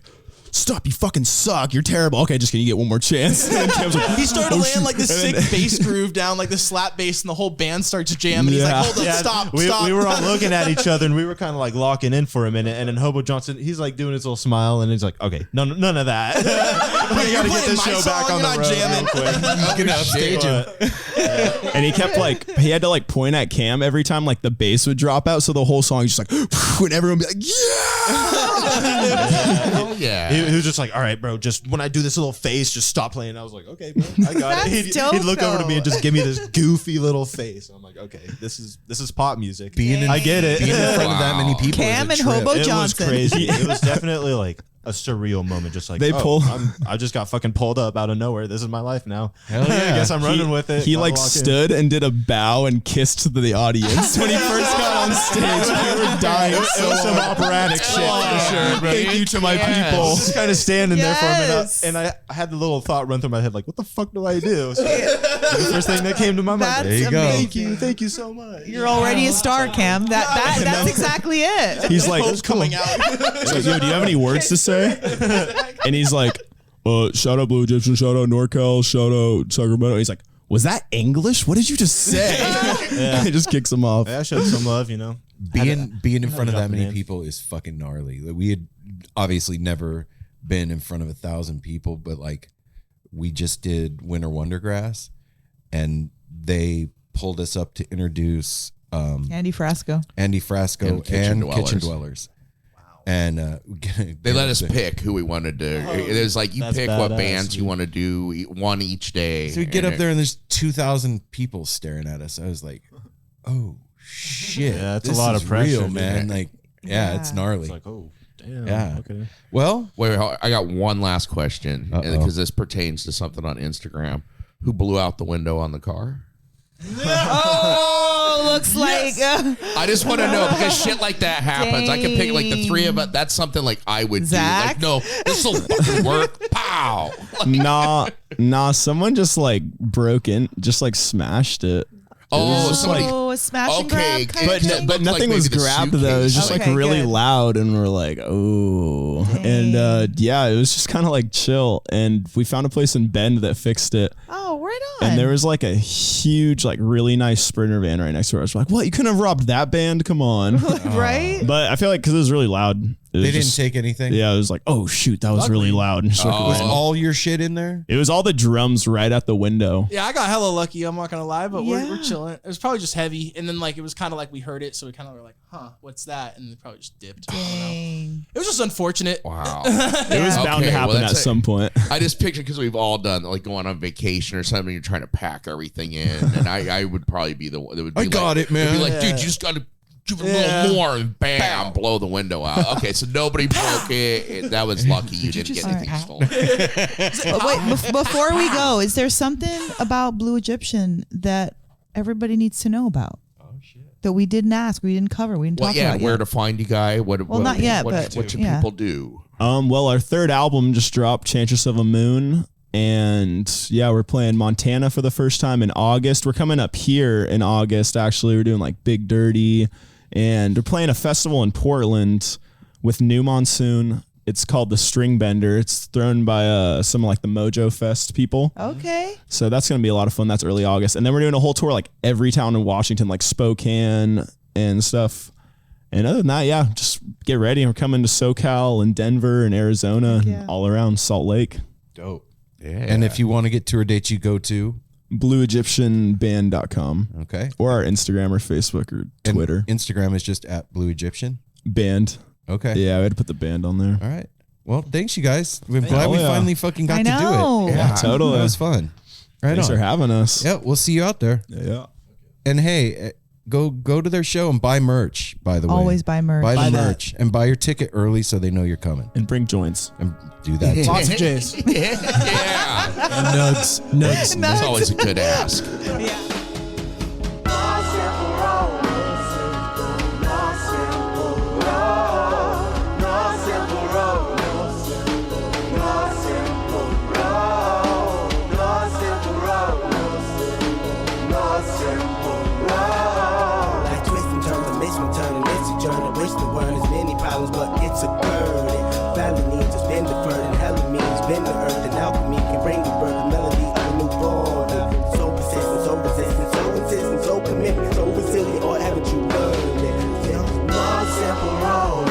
"Stop! You fucking suck! You're terrible." "Okay, just can you get one more chance?" And Cam's like, he started laying like this sick bass groove down, like the slap bass, and the whole band starts jamming. He's like, "Hold up, stop!" We were all looking at each other, and we were kind of like locking in for a minute. And then Hobo Johnson, he's like doing his little smile, and he's like, "Okay, none of that. We gotta get this show back on the road jamming." And he kept he had to like point at Cam every time like the bass would drop out, so the whole song is just like, and everyone would be like, Oh yeah. He was just like, "All right, bro, just when I do this little face, just stop playing." I was like, "Okay, bro, I got it." He'd look over to me and just give me this goofy little face. I'm like, "Okay, this is pop music." I get it. Being in front of that many people. Cam and Hobo Johnson. It was crazy. It was definitely like a surreal moment, just like I just got fucking pulled up out of nowhere. This is my life now. Hell yeah. I guess I'm running with it. He like stood and did a bow and kissed the audience when he first got on stage. We were dying. It was some operatic shit for sure. Bro. Thank you to my people. Just kind of standing there for a minute, and I had the little thought run through my head, like, what the fuck do I do? So the first thing that came to my mind. There you go. Thank you so much. You're already a star, Cam. That's exactly it. He's like, coming out. He's like, "Yo, do you have any words to say?" And he's like, "Shout out Blü Egyptian, shout out NorCal, shout out Sacramento." He's like, "Was that English? What did you just say?" He just kicks him off. Yeah, I showed some love, Being in front of that many people is fucking gnarly. We had obviously never been in front of 1,000 people, but like we just did Winter Wondergrass, and they pulled us up to introduce Andy Frasco and Kitchen Dwellers. And they let us pick who we wanted to. It was like you pick what bands you want to do, one each day. So we get up there and there's 2,000 people staring at us. I was like, "Oh shit, yeah, that's a lot of pressure, real, man." Like, yeah, it's gnarly. It's like, oh damn. Yeah. Okay. Well, wait, I got one last question because this pertains to something on Instagram. Who blew out the window on the car? Oh, looks like. I just want to know because shit like that happens. Dang. I can pick like the three of us. That's something like I would Zach? do. Like, no, this will fucking work. Pow. Nah. Someone just like broke in, just like smashed it. Oh, somebody. A smash and grab kind of thing? But nothing was grabbed though. It was just like really loud, and we're like, "Oh." Dang. And yeah, it was just kind of like chill. And we found a place in Bend that fixed it. Oh, right on. And there was like a huge, like really nice Sprinter van right next to us. We're like, "What? You couldn't have robbed that band? Come on." Right? But I feel like because it was really loud. They didn't take anything? Yeah, it was like, "Oh shoot, that was really loud." And was all your shit in there? It was all the drums right at the window. Yeah, I got hella lucky. I'm not gonna lie, but we're chilling. It was probably just heavy, and then like it was kind of like we heard it, so we kind of were like, "Huh, what's that?" And they probably just dipped. I don't know. It was just unfortunate. Wow, it was bound to happen at some point. I just picture because we've all done like going on vacation or something. You're trying to pack everything in, and I would probably be the one that would be. I got it, man. Be like, dude, you just got to. Give it a little more and bam, blow the window out. Okay, so nobody broke it. That was lucky you didn't get anything stolen. Wait, before we go, is there something about Blü Egyptian that everybody needs to know about? Oh shit! That we didn't ask, we didn't cover, we didn't talk about. Where to find you guy? What not yet, what but should people do? Well, our third album just dropped, Chantress of a Moon. And yeah, we're playing Montana for the first time in August. We're coming up here in August, actually. We're doing like Big Dirty. And we're playing a festival in Portland with New Monsoon. It's called the String Bender. It's thrown by some like the Mojo Fest people. Okay. So that's going to be a lot of fun. That's early August. And then we're doing a whole tour, like every town in Washington, like Spokane and stuff. And other than that, yeah, just get ready. We're coming to SoCal and Denver and Arizona and all around Salt Lake. Dope. Yeah. And if you want to get tour dates, you go to BlüEgyptianBand.com. Okay. Or our Instagram or Facebook or Twitter. And Instagram is just at Blü Egyptian Band. Okay. Yeah, we had to put the band on there. All right. Well, thanks you guys. We're glad we finally fucking got I to know. do it. Yeah, totally. That was fun. Right Thanks on. for having us. Yeah, we'll see you out there. Yeah. And hey, go to their show and buy merch, by the way. Always buy merch. Buy the Buy that. merch and buy your ticket early so they know you're coming. And bring joints. And do that too. Lots of J's. Yeah. Nugs. That's always a good ask. Like twisting, turns to mission, turning it's a journey. Wish the word is many problems, but it's a burden. Family needs has been deferred, and hell of me has been the earth, and alchemy can bring the birth, the melody of a new born. So persistent, so resistant, so insistent, so commitment, so resilient, or haven't you learned it? One simple road.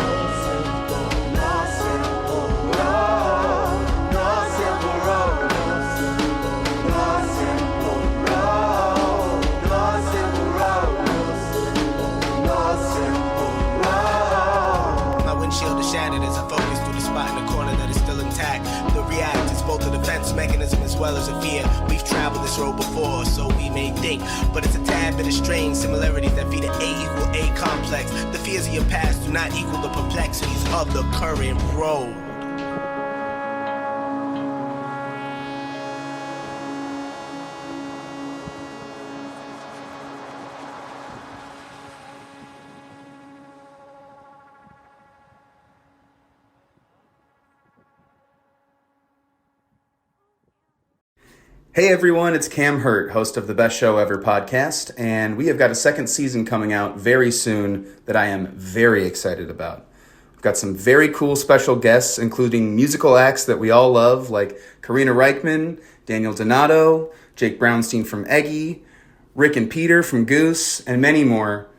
My windshield is shattered as I focus through the spot in the corner that is still intact. The react is both a defense mechanism as well as a fear. We've traveled this road before, so we may think, but it's a tad bit of strange similarities that feed an A equal A complex. The fears of your past do not equal the perplexities of the current road. Hey everyone, it's Cam Hurt, host of the Best Show Ever podcast, and we have got a second season coming out very soon that I am very excited about. We've got some very cool special guests, including musical acts that we all love, like Karina Reichman, Daniel Donato, Jake Brownstein from Eggy, Rick and Peter from Goose, and many more.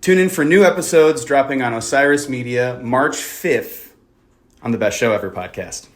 Tune in for new episodes dropping on Osiris Media March 5th on the Best Show Ever podcast.